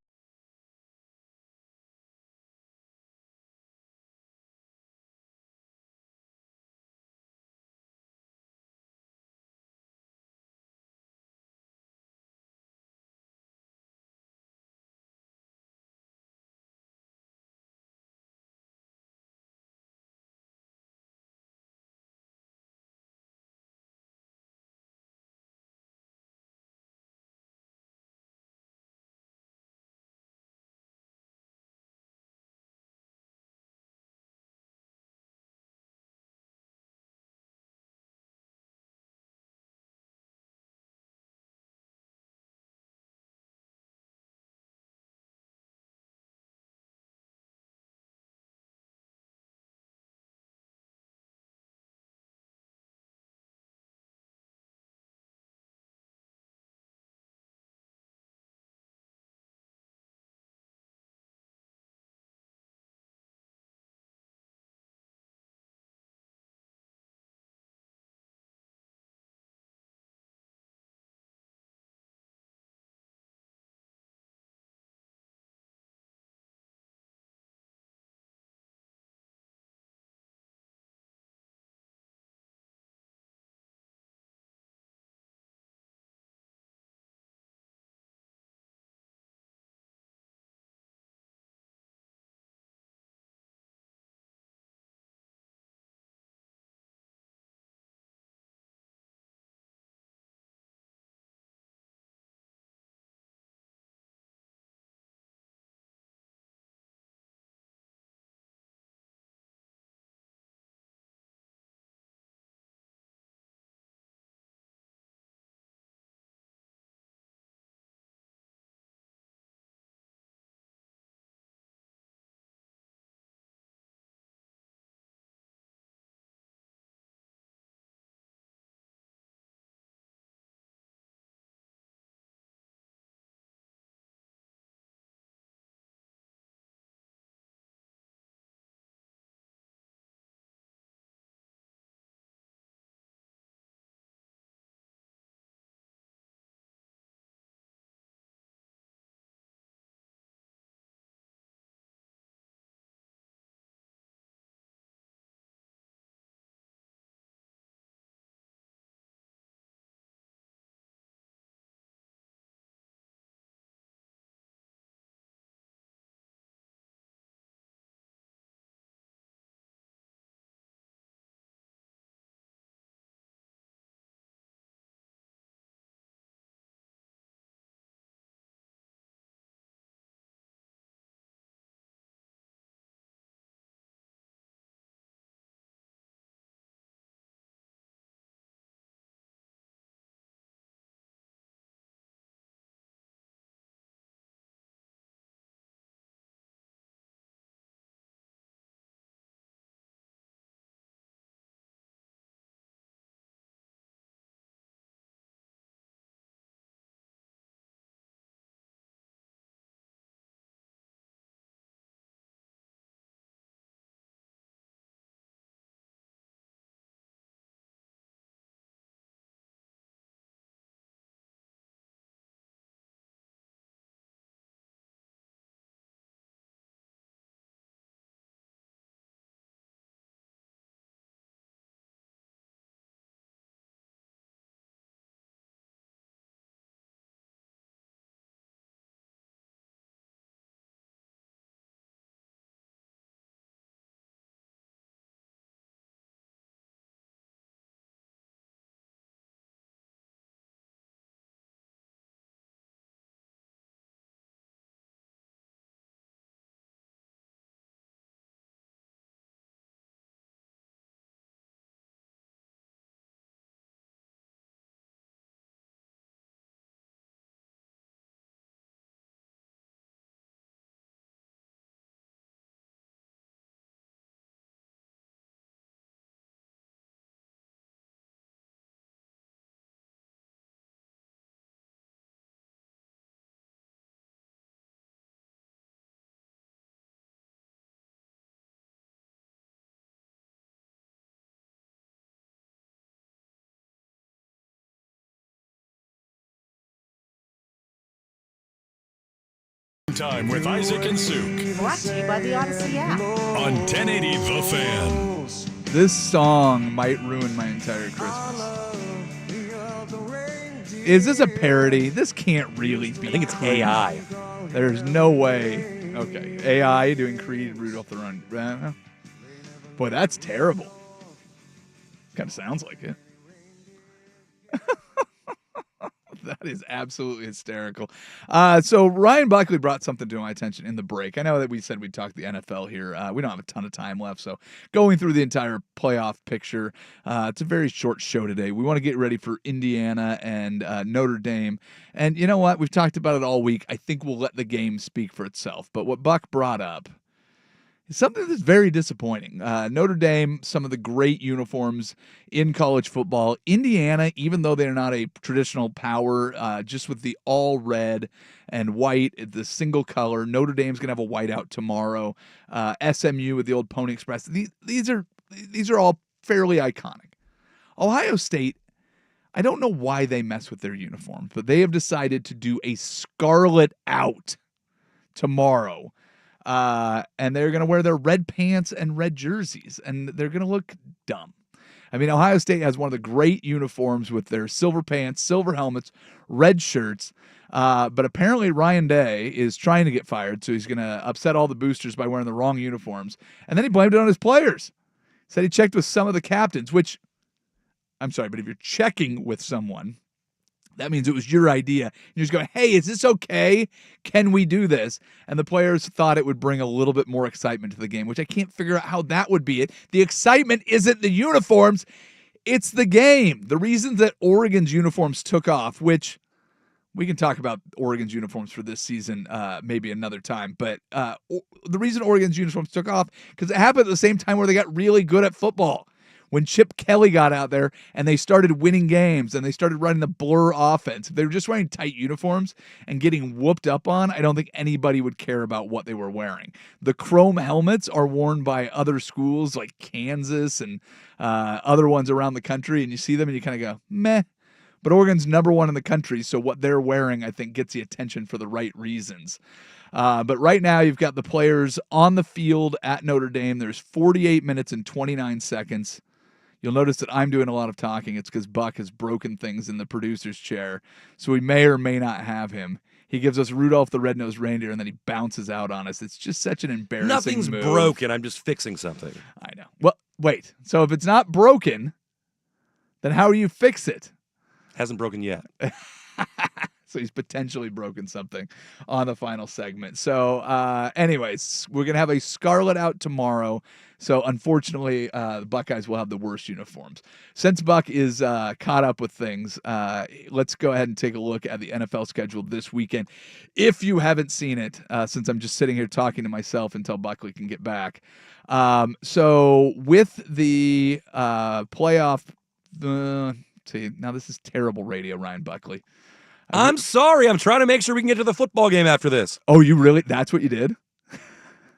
Time with Isaac and Suk Brought to you by the Odyssey app. on 1080 The Fan. This song might ruin my entire Christmas. Is this a parody? This can't really be. I think it's Creed. AI. There's no way. Okay, AI doing Creed, Rudolph the Run. Boy, that's terrible. Kind of sounds like it. That is absolutely hysterical. So Ryan Buckley brought something to my attention in the break. I know that we said we'd talk the NFL here. We don't have a ton of time left, so going through the entire playoff picture, it's a very short show today. We want to get ready for Indiana and Notre Dame. And you know what? We've talked about it all week. I think we'll let the game speak for itself. But what Buck brought up, something that's very disappointing. Notre Dame, some of the great uniforms in college football. Indiana, even though they're not a traditional power, just with the all red and white, the single color. Notre Dame's going to have a whiteout tomorrow. SMU with the old Pony Express. These are all fairly iconic. Ohio State, I don't know why they mess with their uniforms, but they have decided to do a scarlet out tomorrow. And they're going to wear their red pants and red jerseys, and they're going to look dumb. I mean, Ohio State has one of the great uniforms with their silver pants, silver helmets, red shirts. But apparently Ryan Day is trying to get fired, so he's going to upset all the boosters by wearing the wrong uniforms. And then he blamed it on his players. Said he checked with some of the captains, which, I'm sorry, but if you're checking with someone, that means it was your idea. And you're just going, hey, is this okay? Can we do this? And the players thought it would bring a little bit more excitement to the game, which I can't figure out how that would be it. The excitement isn't the uniforms. It's the game. The reasons that Oregon's uniforms took off, which we can talk about Oregon's uniforms for this season maybe another time. But the reason Oregon's uniforms took off, because it happened at the same time where they got really good at football. When Chip Kelly got out there and they started winning games and they started running the blur offense, if they were just wearing tight uniforms and getting whooped up on, I don't think anybody would care about what they were wearing. The chrome helmets are worn by other schools like Kansas and other ones around the country, and you see them and you kind of go, meh. But Oregon's number one in the country, so what they're wearing, I think, gets the attention for the right reasons. But right now, you've got the players on the field at Notre Dame. There's 48 minutes and 29 seconds. You'll notice that I'm doing a lot of talking. It's because Buck has broken things in the producer's chair, so we may or may not have him. He gives us Rudolph the Red-Nosed Reindeer, and then he bounces out on us. It's just such an embarrassing Nothing's move. broken. I'm just fixing something. I know. Well, wait. So if it's not broken, then how do you fix it? Hasn't broken yet. So he's potentially broken something on the final segment. So anyways, we're going to have a scarlet out tomorrow. So unfortunately, the Buckeyes will have the worst uniforms. Since Buck is caught up with things, let's go ahead and take a look at the NFL schedule this weekend. If you haven't seen it, since I'm just sitting here talking to myself until Buckley can get back. So with the playoff, see, now this is terrible radio, Ryan Buckley. I'm sorry. I'm trying to make sure we can get to the football game after this. Oh, you really? That's what you did?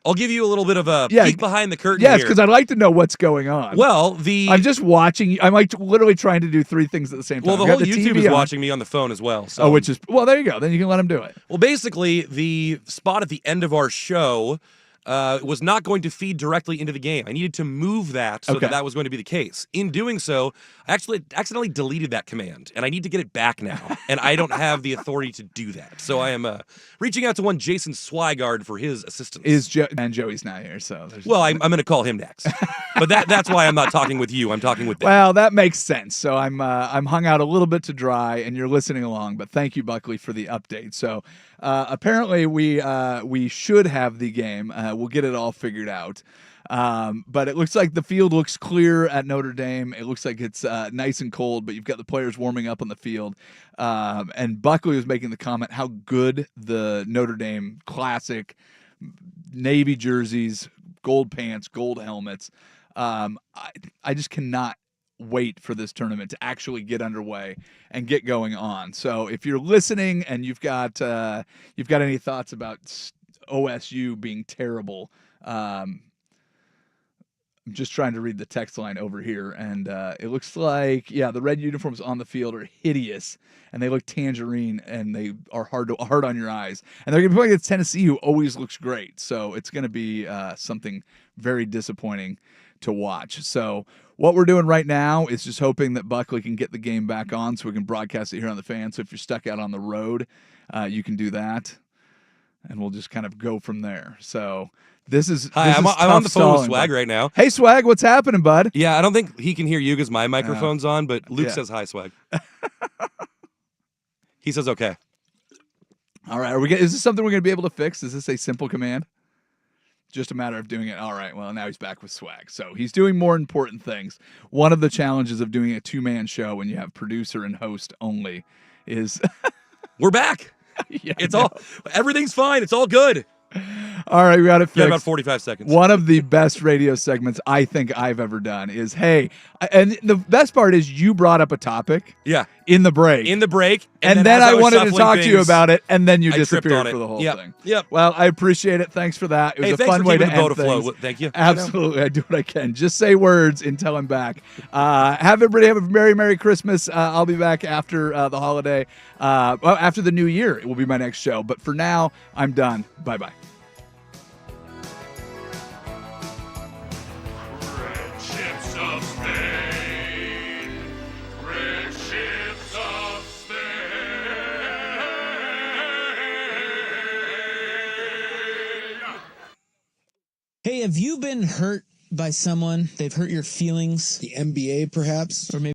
I'll give you a little bit of a peek behind the curtain yes, here. because I'd like to know what's going on. Well, I'm just watching. I'm like literally trying to do three things at the same time. Well, the whole YouTube is watching me on the phone as well. So. Oh, which is, well, there you go. Then you can let him do it. Well, basically, the spot at the end of our show was not going to feed directly into the game. I needed to move that so that was going to be the case. In doing so, I actually accidentally deleted that command, and I need to get it back now, and I don't have the authority to do that. So I am reaching out to one Jason Swigard for his assistance. And Joey's not here, so... Well, I'm going to call him next. But that's why I'm not talking with you. I'm talking with them. Well, that makes sense. So I'm hung out a little bit to dry, and you're listening along, but thank you, Buckley, for the update. So apparently we should have the game. We'll get it all figured out. But it looks like the field looks clear at Notre Dame. It looks like it's nice and cold, but you've got the players warming up on the field. And Buckley was making the comment how good the Notre Dame classic navy jerseys, gold pants, gold helmets. I just cannot wait for this tournament to actually get underway and get going on. So if you're listening and you've got any thoughts about OSU being terrible, I'm just trying to read the text line over here, and it looks like, the red uniforms on the field are hideous, and they look tangerine, and they are hard on your eyes. And they're going to be playing against Tennessee, who always looks great. So it's going to be something very disappointing to watch. So what we're doing right now is just hoping that Buckley can get the game back on so we can broadcast it here on the Fan. So if you're stuck out on the road, you can do that, and we'll just kind of go from there. So this is I'm on the phone with Swag right now. Hey, Swag, what's happening, bud? Yeah, I don't think he can hear you because my microphone's on, but Luke says hi, Swag. He says okay. All right, is this something we're going to be able to fix? Is this a simple command? Just a matter of doing it. All right, well, now he's back with Swag. So he's doing more important things. One of the challenges of doing a two-man show when you have producer and host only is... We're back. Everything's fine. It's all good. All right, we got it fixed. You got about 45 seconds. One of the best radio segments I think I've ever done is, and the best part is you brought up a topic. Yeah. In the break. And then I wanted to talk to you about it, and then you disappeared for the whole thing. Yep. Well, I appreciate it. Thanks for that. It was a fun way to end things. Thank you. Absolutely. I do what I can. Just say words until I'm back. Everybody have a Merry, Merry Christmas. I'll be back after the holiday. After the new year, it will be my next show. But for now, I'm done. Bye-bye. Hey, have you been hurt by someone? They've hurt your feelings? The NBA, perhaps? Or maybe